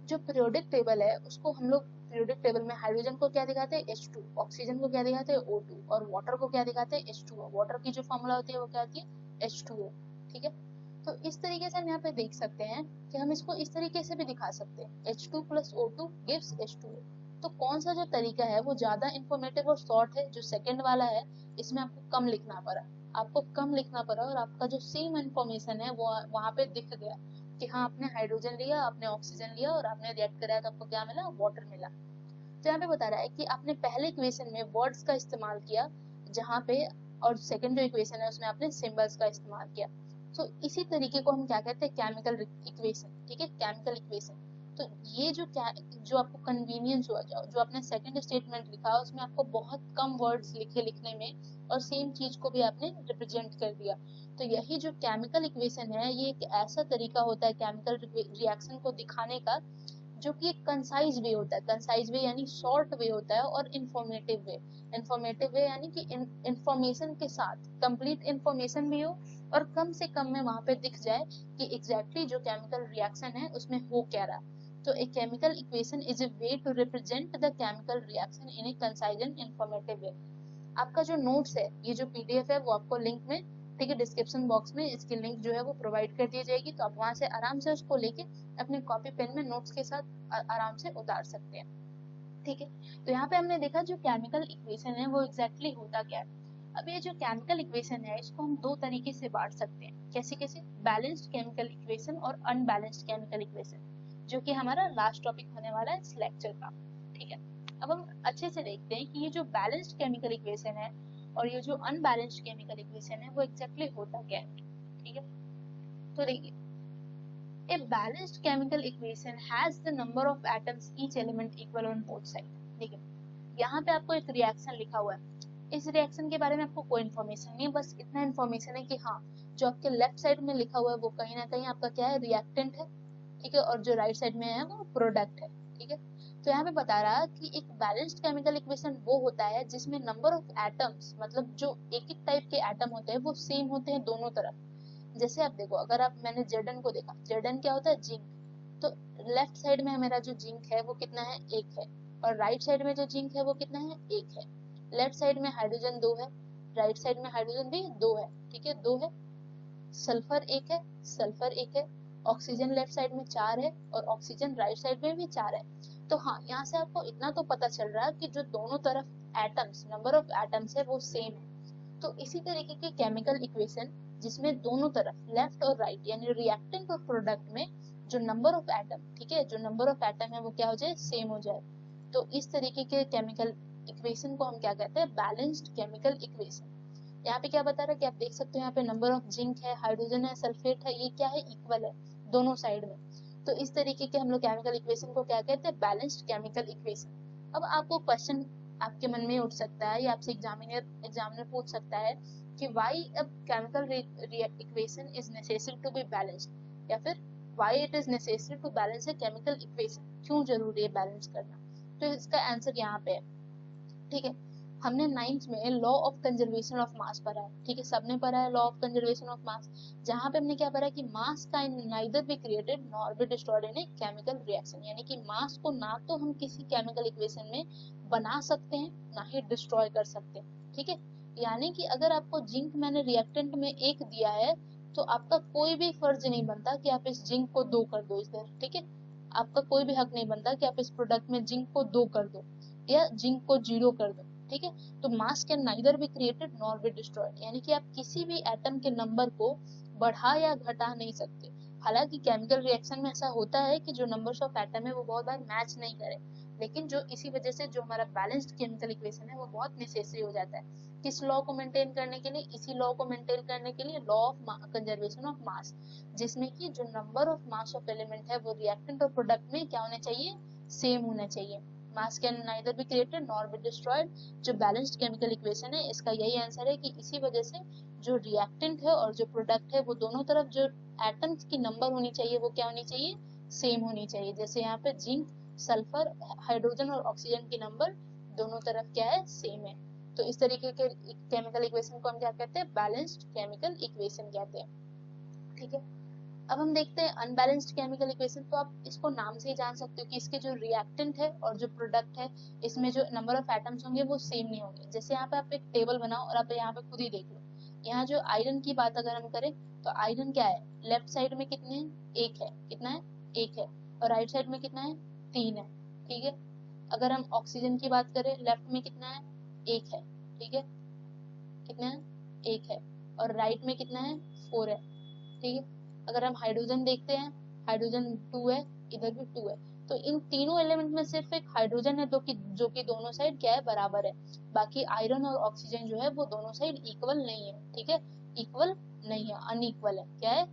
जो पीरियोडिक टेबल है उसको हम लोग पीरियोडिक टेबल में हाइड्रोजन को क्या दिखाते हैं, H2, ऑक्सीजन को क्या दिखाते हैं, O2, और वाटर को क्या दिखाते हैं, H2O। वाटर की जो फॉर्मूला होती है वो क्या होती है, H2O। ठीक है, तो इस तरीके से हम यहाँ पे देख सकते हैं कि हम इसको इस तरीके से भी दिखा सकते हैं, H2 plus O2 gives H2O। तो कौन सा जो तरीका है वो ज्यादा इंफॉर्मेटिव और शॉर्ट है, जो सेकंड वाला है इसमें आपको कम लिखना पड़ा, आपको कम लिखना पड़ा और आपका जो सेम इंफॉर्मेशन है वो वहां पे दिख गया कि हाँ आपने हाइड्रोजन लिया, आपने ऑक्सीजन लिया और आपने रिएक्ट कराया तो आपको क्या मिला, वाटर मिला। तो यहाँ पे बता रहा है कि आपने पहले इक्वेशन में वर्ड्स का इस्तेमाल किया जहाँ पे, और सेकंड जो इक्वेशन है उसमें आपने सिंबल्स का इस्तेमाल किया। तो इसी तरीके को हम क्या कहते हैं, केमिकल इक्वेशन। ठीक है, केमिकल इक्वेशन। तो ये जो आपको कन्वीनियंस हुआ, जो आपने सेकंड स्टेटमेंट लिखा उसमें आपको बहुत कम वर्ड्स लिखे लिखने में और सेम चीज को भी आपने रिप्रेजेंट कर दिया। तो यही जो केमिकल इक्वेशन है ये एक ऐसा तरीका होता है केमिकल रिएक्शन को दिखाने का जो कि एक कंसाइज वे होता है। कंसाइज वे यानी शॉर्ट वे होता है, और इंफॉर्मेटिव वे, इंफॉर्मेटिव वे यानी कि इंफॉर्मेशन के साथ कंप्लीट इंफॉर्मेशन भी हो और कम से कम में वहां पे दिख जाए कि एग्जैक्टली जो केमिकल रिएक्शन है उसमें हो क्या रहा। तो एक chemical equation is a way to represent the chemical reaction in a concise and informative way. आपका जो नोट्स है, ये जो पीडीएफ है वो आपको लिंक में, ठीक है, डिस्क्रिप्शन बॉक्स में इसकी लिंक जो है वो प्रोवाइड कर दी जाएगी। तो आप वहां से आराम से उसको लेके अपने कॉपी पेन में नोट्स के साथ आराम से उतार सकते हैं। ठीक है, तो यहाँ पे हमने देखा जो केमिकल इक्वेशन है वो एग्जैक्टली होता क्या है। अब ये जो केमिकल इक्वेशन है इसको हम दो तरीके से बांट सकते हैं। कैसे कैसे, बैलेंस्ड केमिकल इक्वेशन और अनबैलेंस्ड केमिकल इक्वेशन, जो कि हमारा लास्ट टॉपिक होने वाला है इस लेक्चर का। ठीक है, अब हम अच्छे से देखते हैं कि ये जो बैलेंस्ड केमिकल इक्वेशन है और ये जो अनबैलेंस्ड केमिकल इक्वेशन है वो एग्जैक्टली होता क्या है। ठीक है, तो देखिए, a balanced chemical equation has the number of atoms each element equal on both sides। देखिए, यहाँ पे आपको एक रिएक्शन लिखा हुआ है, इस रिएक्शन के बारे में आपको कोई इन्फॉर्मेशन नहीं है, बस इतना इन्फॉर्मेशन है कि हाँ जो आपके लेफ्ट साइड में लिखा हुआ है वो कहीं ना कहीं आपका क्या है, रिएक्टेंट है। ठीक है, और जो राइट साइड में है वो प्रोडक्ट है। ठीक है, तो यहाँ पे बता रहा कि एक बैलेंस्ड केमिकल इक्वेशन वो होता है जिसमें नंबर ऑफ एटम्स, मतलब जो एक एक टाइप के एटम होते हैं वो सेम होते हैं दोनों तरफ। जैसे आप देखो, अगर आप, मैंने Zn को देखा, Zn क्या होता है, जिंक। तो लेफ्ट साइड में मेरा जो जिंक है वो कितना है, एक है, और राइट साइड में जो जिंक है वो कितना है, एक है। लेफ्ट साइड में हाइड्रोजन दो है, राइट साइड में हाइड्रोजन भी दो है। ठीक है, दो है। सल्फर एक है, सल्फर एक है। ऑक्सीजन लेफ्ट साइड में चार है और ऑक्सीजन राइट साइड में भी चार है। तो हाँ, यहाँ से आपको इतना तो पता चल रहा है कि जो दोनों तरफ एटम्स, नंबर ऑफ एटम्स है वो सेम है। तो इसी तरीके की केमिकल इक्वेशन जिसमें दोनों तरफ लेफ्ट और राइट यानी रिएक्टेंट और प्रोडक्ट में जो नंबर ऑफ एटम, ठीक है, जो नंबर ऑफ एटम है वो क्या हो जाए, सेम हो जाए। तो इस तरीके के केमिकल इक्वेशन को हम क्या कहते हैं, बैलेंस्ड केमिकल इक्वेशन। यहाँ पे क्या बता रहा है कि आप देख सकते हो यहाँ पे नंबर ऑफ जिंक है, हाइड्रोजन है, सल्फेट है, ये क्या है, इक्वल है दोनों साइड में। तो इस तरीके के हम लोग केमिकल इक्वेशन को क्या कहते हैं, बैलेंस्ड केमिकल इक्वेशन। अब आपको क्वेश्चन आपके मन में उठ सकता है या आपसे एग्जामिनर पूछ सकता है कि why a chemical equation is necessary to be balanced, या फिर why it is necessary to balance a chemical equation, क्यों जरूरी है बैलेंस करना। तो इसका आंसर यहाँ पे है। ठीक है, हमने 9th में law of conservation of mass पढ़ा है। ठीक है, सबने पढ़ा है law of conservation of mass, जहां पे हमने क्या पढ़ा कि मास can neither be created nor be destroyed in a chemical reaction, यानी कि मास को ना तो हम किसी केमिकल इक्वेशन में बना सकते हैं ना ही डिस्ट्रॉय कर सकते हैं। ठीक है, यानी कि अगर आपको जिंक मैंने रिएक्टेंट में एक दिया है तो आपका कोई भी फर्ज नहीं बनता कि आप इस जिंक को दो कर दो इधर। ठीक है, आपका कोई भी हक नहीं बनता कि आप इस प्रोडक्ट में जिंक को 2 कर दो या जिंक को 0 कर दो, ठीक है। तो मास can neither be created nor be destroyed, यानी कि आप किसी भी एटम के नंबर को बढ़ा या घटा नहीं सकते। हालांकि केमिकल रिएक्शन में ऐसा होता है कि जो नंबर्स ऑफ एटम है वो बहुत बार मैच नहीं करे, लेकिन जो इसी वजह से जो हमारा बैलेंस्ड केमिकल इक्वेशन है वो बहुत नेसेसरी हो जाता है। किस लॉ को मेंटेन करने के लिए? इसी लॉ को मेंटेन करने के लिए, law of conservation of mass, जिसमें कि जो number of mass of element है वो रिएक्टेंट और प्रोडक्ट में क्या होने चाहिए? सेम होना चाहिए। मास can neither be created nor be destroyed, जो बैलेंस्ड केमिकल इक्वेशन है इसका यही आंसर है कि इसी वजह से जो रिएक्टेंट है और जो प्रोडक्ट है वो दोनों तरफ जो एटम्स की नंबर होनी चाहिए वो क्या होनी चाहिए? सेम होनी चाहिए। जैसे यहाँ पे जिंक, सल्फर, हाइड्रोजन और ऑक्सीजन की नंबर दोनों तरफ क्या है? सेम है। तो इस तरीके के केमिकल इक्वेशन को हम क्या कहते हैं? बैलेंस्ड केमिकल इक्वेशन कहते हैं, ठीक है। अब हम देखते हैं अनबैलेंस्ड केमिकल इक्वेशन। तो आप इसको नाम से ही जान सकते हो कि इसके जो रिएक्टेंट है और जो प्रोडक्ट है इसमें जो नंबर ऑफ एटम्स होंगे वो सेम नहीं होंगे। जैसे यहाँ पे आप एक टेबल बनाओ और आप यहाँ पे खुद ही देख लो। यहाँ जो आयरन की बात अगर हम करें तो आयरन क्या है? लेफ्ट साइड में कितने हैं? 1 है। कितना है? 1 है। और राइट साइड में कितना है? 3 है, ठीक है। अगर हम ऑक्सीजन की बात करें, लेफ्ट में कितना है? 1 है, ठीक है। कितना है? 1 है। और राइट में कितना है? 4 है, ठीक है। अगर हम हाइड्रोजन देखते हैं, हाइड्रोजन 2 है, इधर भी 2 है। तो इन तीनों एलिमेंट में सिर्फ एक हाइड्रोजन है जो कि दोनों साइड क्या है? बराबर है। बाकी आयरन और ऑक्सीजन जो है वो दोनों साइड इक्वल नहीं है, ठीक है। इक्वल नहीं है, अनइक्वल है। क्या है?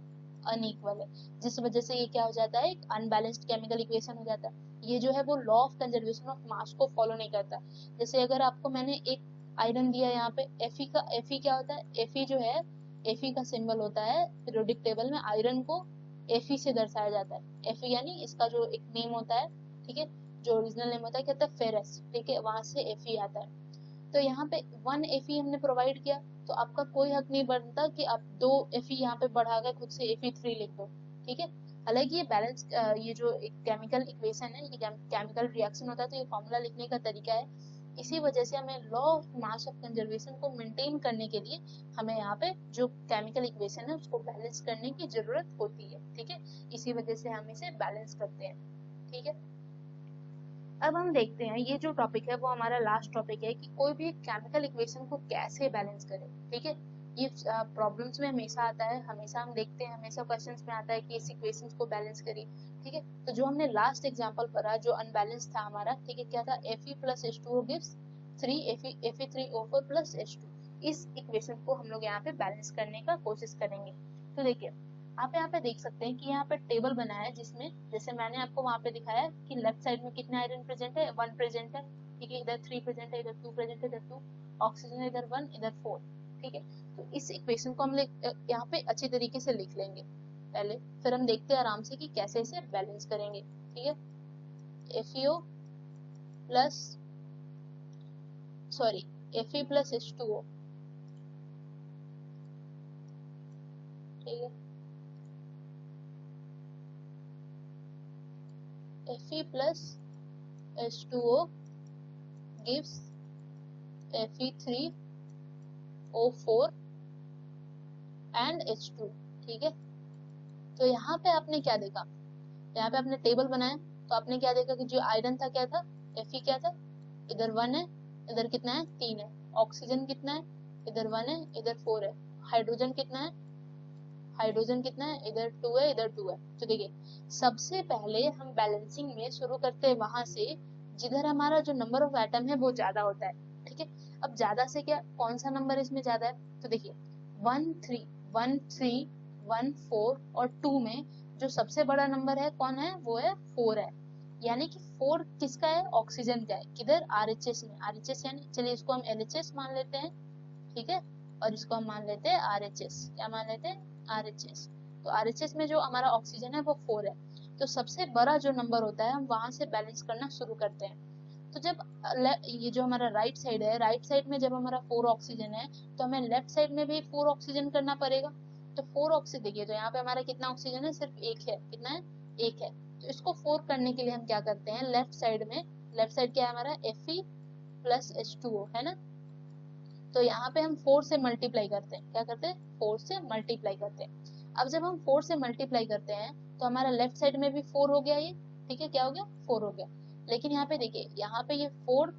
अनइक्वल है, जिस वजह से ये क्या हो जाता है? एक अनबैलेंस्ड केमिकल इक्वेशन हो जाता है। ये जो है वो law of conservation of mass को फॉलो नहीं करता। जैसे अगर आपको मैंने एक आयरन दिया यहाँ पे, Fe क्या होता है? Fe जो है, Fe का सिंबल होता है पीरियोडिक टेबल में, आयरन को Fe से दर्शाया जाता है। Fe यानी इसका जो एक नेम होता है, ठीक है, जो ओरिजिनल नेम होता है कहता है फेरस, ठीक है, वहां से Fe आता है। तो यहाँ पे 1 Fe हमने प्रोवाइड किया, तो आपका कोई हक नहीं बनता कि आप 2 Fe यहाँ पे बढ़ा कर खुद से Fe3 लिख दो, ठीक है। हालांकि ये बैलेंस, ये जो एक केमिकल इक्वेशन है, ये केमिकल रिएक्शन होता है, तो ये फॉर्मूला लिखने का तरीका है। इसी वजह से हमें law of mass of conservation को मेंटेन करने के लिए हमें यहाँ पे जो केमिकल इक्वेशन है उसको बैलेंस करने की जरूरत होती है, ठीक है। इसी वजह से हम इसे बैलेंस करते हैं, ठीक है। अब हम देखते हैं, ये जो टॉपिक है वो हमारा लास्ट टॉपिक है कि कोई भी केमिकल इक्वेशन को कैसे बैलेंस करें, ठीक है। ये प्रॉब्लम्स में हमेशा आता है, हमेशा हम देखते हैं, हमेशा क्वेश्चंस में आता है कि इस इक्वेशंस को बैलेंस करिए, ठीक है। तो जो हमने लास्ट एग्जांपल पढ़ा जो अनबैलेंस था हमारा, ठीक है, क्या था? Fe plus H2O gives 3 Fe3O4 plus H2। इस इक्वेशन को हम लोग यहाँ पे बैलेंस करने का कोशिश करेंगे। तो देखिए आप यहाँ पे देख सकते हैं कि यहाँ पे टेबल बना है जिसमें जैसे मैंने आपको वहां पे दिखाया कि लेफ्ट साइड में कितने आयरन प्रेजेंट है? 1 प्रेजेंट है, ठीक है। इधर 3 प्रेजेंट है, इधर 2 प्रेजेंट है, इधर 2 ऑक्सीजन, इधर 1, इधर 4, ठीक है। तो इस इक्वेशन को हम यहाँ पे अच्छी तरीके से लिख लेंगे पहले, फिर हम देखते हैं आराम से कि कैसे इसे बैलेंस करेंगे, ठीक है। FeO plus Fe plus H2O, ठीक है। Fe plus H2O gives Fe3O4 and H2, ठीक है। तो यहाँ पे आपने क्या देखा? यहाँ पे आपने टेबल बनाया तो आपने क्या देखा कि जो आयरन था क्या था? Fe क्या था? इधर 1 है, इधर कितना है? 3 है। ऑक्सीजन कितना है? इधर 1 है, इधर 4 है। हाइड्रोजन कितना है? हाइड्रोजन कितना है? इधर 2 है, इधर 2 है। तो देखिए सबसे पहले हम बैलेंसिंग में शुरू करते हैं वहां से जिधर हमारा जो नंबर ऑफ एटम है वो ज्यादा होता है, ठीक है। अब ज्यादा से क्या, कौन सा नंबर इसमें ज्यादा है? तो देखिए 1 3 1 3 1 4 और 2 में जो सबसे बड़ा नंबर है कौन है? वो है 4 है। यानी कि 4 किसका है? ऑक्सीजन का है। किधर? RHS में। RHS यानी चलिए इसको हम LHS मान लेते हैं, ठीक है, और इसको हम मान लेते हैं RHS। क्या मान लेते हैं? RHS। तो RHS में जो हमारा ऑक्सीजन है वो 4 है। तो सबसे बड़ा जो नंबर होता है हम वहां से बैलेंस करना शुरू करते हैं। तो जब ये जो हमारा राइट साइड है, राइट साइड में जब हमारा 4 ऑक्सीजन है तो हमें लेफ्ट साइड में भी 4 ऑक्सीजन करना पड़ेगा। तो 4 ऑक्सीजन देखिए, तो यहाँ पे हमारा कितना ऑक्सीजन है? सिर्फ 1 है। कितना है? 1 है। तो इसको 4 करने के लिए हम क्या करते हैं? लेफ्ट साइड में, लेफ्ट साइड क्या है हमारा? Fe प्लस H2O है ना। तो यहाँ पे हम 4 से मल्टीप्लाई करते हैं। क्या करते हैं? 4 से मल्टीप्लाई करते हैं। अब जब हम 4 से मल्टीप्लाई करते हैं तो हमारा लेफ्ट साइड में भी 4 हो गया ये, ठीक है, क्या हो गया 4 हो गया। लेकिन यहाँ पे देखिए, यहाँ पे ये 4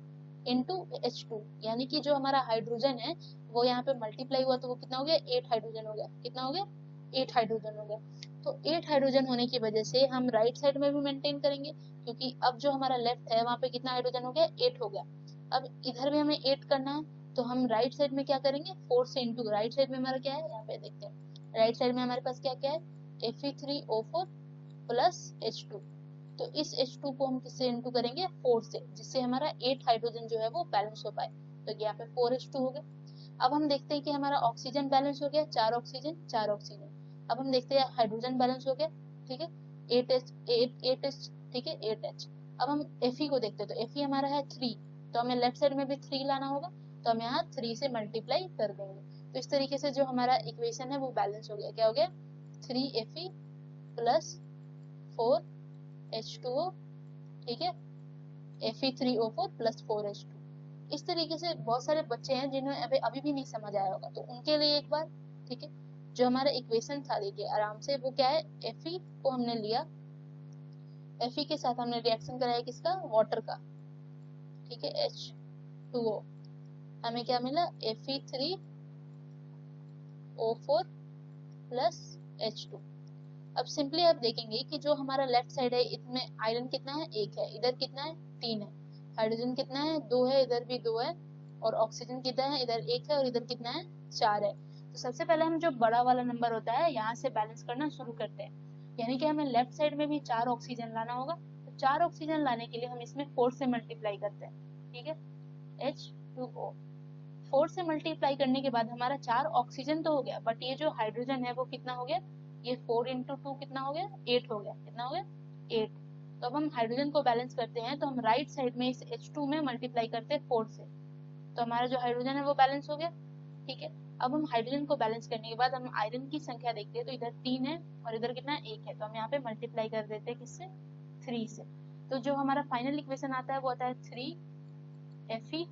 इंटू H2 यानी कि जो हमारा हाइड्रोजन है वो यहाँ पे मल्टीप्लाई हुआ तो वो कितना हो गया 8 हाइड्रोजन हो गया। कितना हो गया 8 हाइड्रोजन हो गया। तो 8 हाइड्रोजन होने की वजह से हम राइट साइड में भी मेंटेन करेंगे, क्योंकि अब जो हमारा लेफ्ट है वहाँ पे कितना हाइड्रोजन हो गया 8 हो गया। अब इधर भी हमें 8 करना है, तो हम राइट साइड में क्या करेंगे 4 से इंटू, राइट साइड में हमारा क्या है यहाँ पे देखते हैं, राइट साइड में हमारे पास क्या क्या है Fe3O4 प्लस H2। तो इस H2 को हम किससे इंटू करेंगे 4 से, जिससे हमारा 8 हाइड्रोजन जो है वो बैलेंस हो पाए। तो यहाँ पे 4H2 हो गया। अब हम देखते हैं कि हमारा ऑक्सीजन बैलेंस हो गया, 4 ऑक्सीजन 4 ऑक्सीजन। अब हम देखते हैं हाइड्रोजन बैलेंस हो गया, ठीक है 8H, ठीक है 8H। अब हम Fe को देखते हैं, तो Fe हमारा है 3, तो हमें लेफ्ट साइड में भी 3 लाना होगा, तो हम यहाँ 3 से मल्टीप्लाई कर देंगे। तो इस तरीके से जो हमारा इक्वेशन है वो बैलेंस हो गया। क्या हो गया 3Fe प्लस 4H2O, ठीक है Fe3O4 प्लस 4H2। इस तरीके से बहुत सारे बच्चे हैं जिन्हें अभी भी नहीं समझ आया होगा, तो उनके लिए एक बार, ठीक है जो हमारा इक्वेशन था देखिए आराम से, वो क्या है Fe को हमने लिया, Fe के साथ हमने रिएक्शन कराया किसका वाटर का, ठीक है H2O, हमें क्या मिला Fe3O4 प्लस H2। अब सिंपली आप देखेंगे कि जो हमारा लेफ्ट साइड है इसमें आयरन कितना है 1 है, इधर कितना है 3 है, हाइड्रोजन कितना है 2 है, इधर भी 2 है, और ऑक्सीजन कितना है इधर 1 है और इधर कितना है 4 है। तो सबसे पहले हम जो बड़ा वाला नंबर होता है यहाँ से बैलेंस करना शुरू करते हैं, यानी कि हमें लेफ्ट साइड में भी 4 ऑक्सीजन लाना होगा। तो 4 ऑक्सीजन लाने के लिए हम इसमें 4 से मल्टीप्लाई करते हैं, ठीक है H2O। 4 से मल्टीप्लाई करने के बाद हमारा 4 ऑक्सीजन तो हो गया, बट ये जो हाइड्रोजन है वो कितना हो गया, ये 4 इंटू 2 कितना हो गया 8 हो गया। कितना हो गया 8। तो अब हम हाइड्रोजन को बैलेंस करते हैं, तो हम राइट साइड में इस H2 में मल्टीप्लाई करते हैं 4 से, तो हमारा जो हाइड्रोजन है वो बैलेंस हो गया, ठीक है। अब हम हाइड्रोजन को बैलेंस करने के बाद हम आयरन की संख्या देखते हैं, तो इधर 3 है और इधर कितना है 1 है, तो हम यहाँ पे मल्टीप्लाई कर देते हैं किससे 3 से। तो जो हमारा फाइनल इक्वेशन आता है वो आता है 3Fe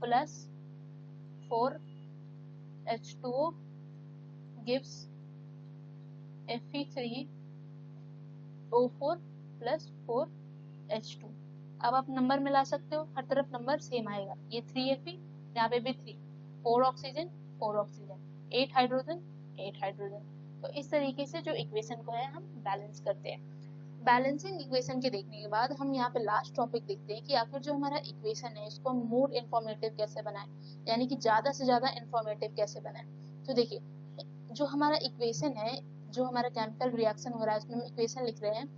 plus 4H2O gives Fe3O4 plus 4H2। अब आप नंबर मिला सकते हो, हर तरफ नंबर सेम आएगा, ये 3Fe, यहाँ पे भी 3, 4 ऑक्सीजन 4 ऑक्सीजन, 8 हाइड्रोजन 8 हाइड्रोजन। तो इस तरीके से जो इक्वेशन को है हम बैलेंस करते हैं। बैलेंसिंग इक्वेशन के देखने के बाद हम यहाँ पे लास्ट टॉपिक देखते हैं कि आखिर जो हमारा इक्वेशन है इसको हम मोर इंफॉर्मेटिव कैसे बनाएं, यानी कि ज्यादा से ज्यादा इंफॉर्मेटिव कैसे बनाएं। तो देखिए जो हमारा इक्वेशन है, जो हमारा केमिकल रिएक्शन हो रहा है उसमें हम इक्वेशन लिख रहे हैं,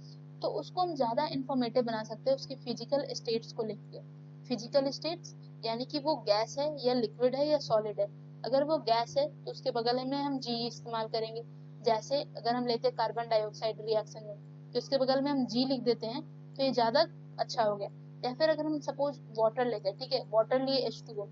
तो उसको हम ज्यादा इंफॉर्मेटिव बना सकते हैं उसकी फिजिकल स्टेट्स को लिख के। फिजिकल स्टेट्स यानी कि वो गैस है या लिक्विड है या सॉलिड है। अगर वो गैस है तो उसके बगल में हम जी इस्तेमाल करेंगे। जैसे अगर हम लेते हैं कार्बन डाइऑक्साइड रिएक्शन में, तो इसके बगल में हम जी लिख देते हैं, तो ये ज्यादा अच्छा हो गया। या फिर अगर हम सपोज वाटर लेते हैं, ठीक है वाटर लिए H2O,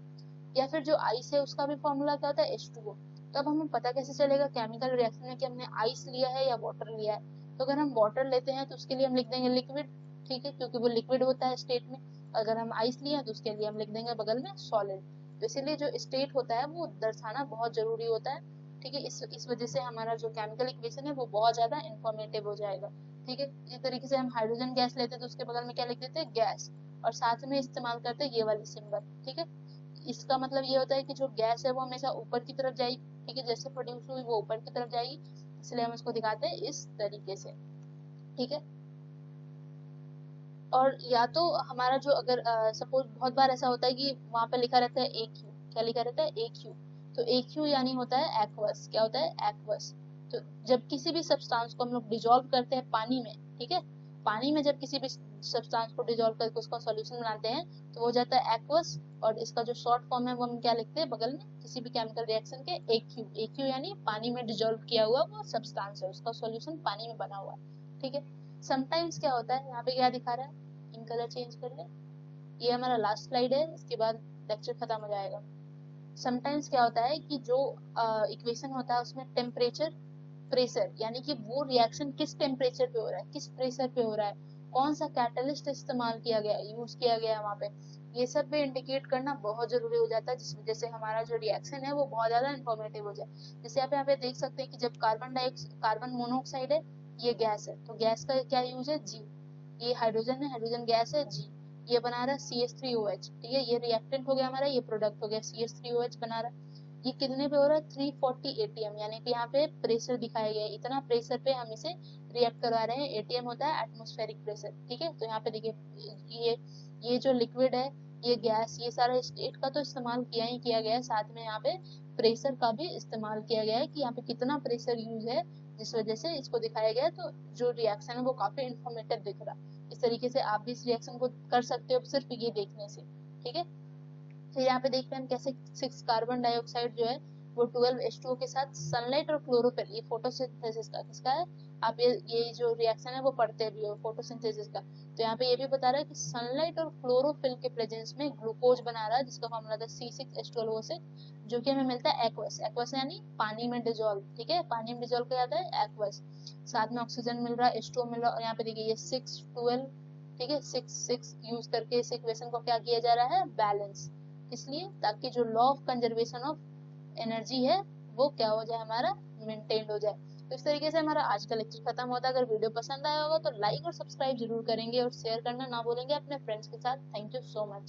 या फिर जो आइस है उसका भी फॉर्मूला क्या होता है H2O। तो अब हमें पता कैसे चलेगा केमिकल रिएक्शन में कि हमने आइस लिया है या वाटर लिया है। तो अगर हम वाटर लेते हैं तो उसके लिए हम लिख देंगे लिक्विड, ठीक है क्योंकि वो लिक्विड होता है स्टेट में। अगर हम आइस लिए तो उसके लिए हम लिख देंगे बगल में सॉलिड। तो इसीलिए जो स्टेट होता है वो दर्शाना बहुत जरूरी होता है, ठीक है। इस वजह से हमारा जो केमिकल इक्वेशन है वो बहुत ज्यादा इंफॉर्मेटिव हो जाएगा, ठीक है। इस तरीके से हम हाइड्रोजन गैस लेते हैं तो उसके बगल में क्या लिख देते हैं गैस, और साथ में इस्तेमाल करते हैं ये वाली सिंबल, ठीक है। इसका मतलब ये होता है कि जो गैस है वो हमेशा ऊपर की तरफ जाएगी, ठीक है जैसे प्रोड्यूस हुई वो ऊपर की तरफ जाएगी, इसलिए हम इसको दिखाते हैं इस तरीके से, ठीक है। और या तो हमारा जो अगर सपोज बहुत बार ऐसा होता है कि वहां पे लिखा रहता है AQ, क्या लिखा रहता है AQ, तो AQ यानी होता है एक्वस। क्या होता है एक्वस। तो जब किसी भी सब्सटेंस को हम लोग डिजोल्व करते हैं पानी में, ठीक है पानी में जब किसी भी सब्सटेंस को डिजोल्व करके उसका सॉल्यूशन बनाते हैं तो वो जाता है एक्वस, और इसका जो शॉर्ट फॉर्म है वो हम क्या लिखते हैं बगल में किसी भी केमिकल रिएक्शन के AQ। AQ यानी पानी में डिजोल्व किया हुआ वो सब्सटेंस है, उसका सॉल्यूशन पानी में बना हुआ है, ठीक है। समटाइम्स क्या होता है, यहाँ पे क्या दिखा रहा है, इन कलर चेंज कर ले, ये हमारा लास्ट स्लाइड है, इसके बाद लेक्चर खत्म हो जाएगा। समटाइम्स क्या होता है कि जो इक्वेशन होता है उसमें टेम्परेचर प्रेशर, यानी कि वो रिएक्शन किस टेम्परेचर पे हो रहा है, किस प्रेशर पे हो रहा है, कौन सा कैटलिस्ट इस्तेमाल किया गया यूज किया गया है वहाँ पे, ये सब भी इंडिकेट करना बहुत जरूरी हो जाता है, जिस वजह से हमारा जो रिएक्शन है वो बहुत ज्यादा इंफॉर्मेटिव हो जाए। जैसे आप यहाँ पे देख सकते हैं कि जब कार्बन मोनोऑक्साइड है, ये गैस है, तो गैस का क्या यूज है जी, ये हाइड्रोजन है, हाइड्रोजन गैस है जी, ये बना रहा है CH3OH, ठीक है, ये रिएक्टेंट हो गया हमारा, ये प्रोडक्ट हो गया CH3OH बना रहा है। ये कितने पे हो रहा है 340 ATM, यानी कि यहाँ पे प्रेशर दिखाया गया है, इतना प्रेशर पे हम इसे रिएक्ट करवा रहे हैं। ATM होता है एटमॉस्फेरिक प्रेशर, ठीक है। तो यहाँ पे देखिए ये जो लिक्विड है, ये गैस, ये सारा स्टेट का तो इस्तेमाल किया ही किया गया है, साथ में यहाँ पे प्रेशर का भी इस्तेमाल किया गया है कि यहाँ पे कितना प्रेशर यूज है, जिस वजह से इसको दिखाया गया है। तो जो रिएक्शन है वो काफी इंफॉर्मेटिव दिख रहा है। इस तरीके से आप भी इस रिएक्शन को कर सकते हो सिर्फ ये देखने से, ठीक है। फिर यहाँ पे देखते हैं हम कैसे 6 कार्बन डाइऑक्साइड जो है वो 12 H2O के साथ सनलाइट और क्लोरोफिल, ये फोटोसिंथेसिस का किसका है, आप ये जो रिएक्शन है वो पढ़ते भी हो फोटोसिंथेसिस का। तो यहाँ पे ये भी बता रहा है कि सनलाइट और क्लोरोफिल के प्रेजेंस में ग्लूकोज बना रहा है, जिसका फॉर्मूला था C6H12O6, जो कि हमें मिलता है एक्वस, एक्वस यानी पानी में डिजोल्व, ठीक है, पानी में डिजोल्व किया जाता है एक्वस। साथ में ऑक्सीजन मिल रहा है, H2O मिल रहा है, और यहाँ पे देखिए ये 6 12, ठीक है, 6 यूज करके इस इक्वेशन को क्या किया जा रहा है, बैलेंस, इसलिए ताकि जो law of conservation of energy है वो क्या हो जाए, हमारा मेंटेन हो जाए। तो इस तरीके से हमारा आज का लेक्चर खत्म होता है। अगर वीडियो पसंद आया होगा तो लाइक और सब्सक्राइब जरूर करेंगे और शेयर करना ना भूलेंगे अपने फ्रेंड्स के साथ। Thank you so much.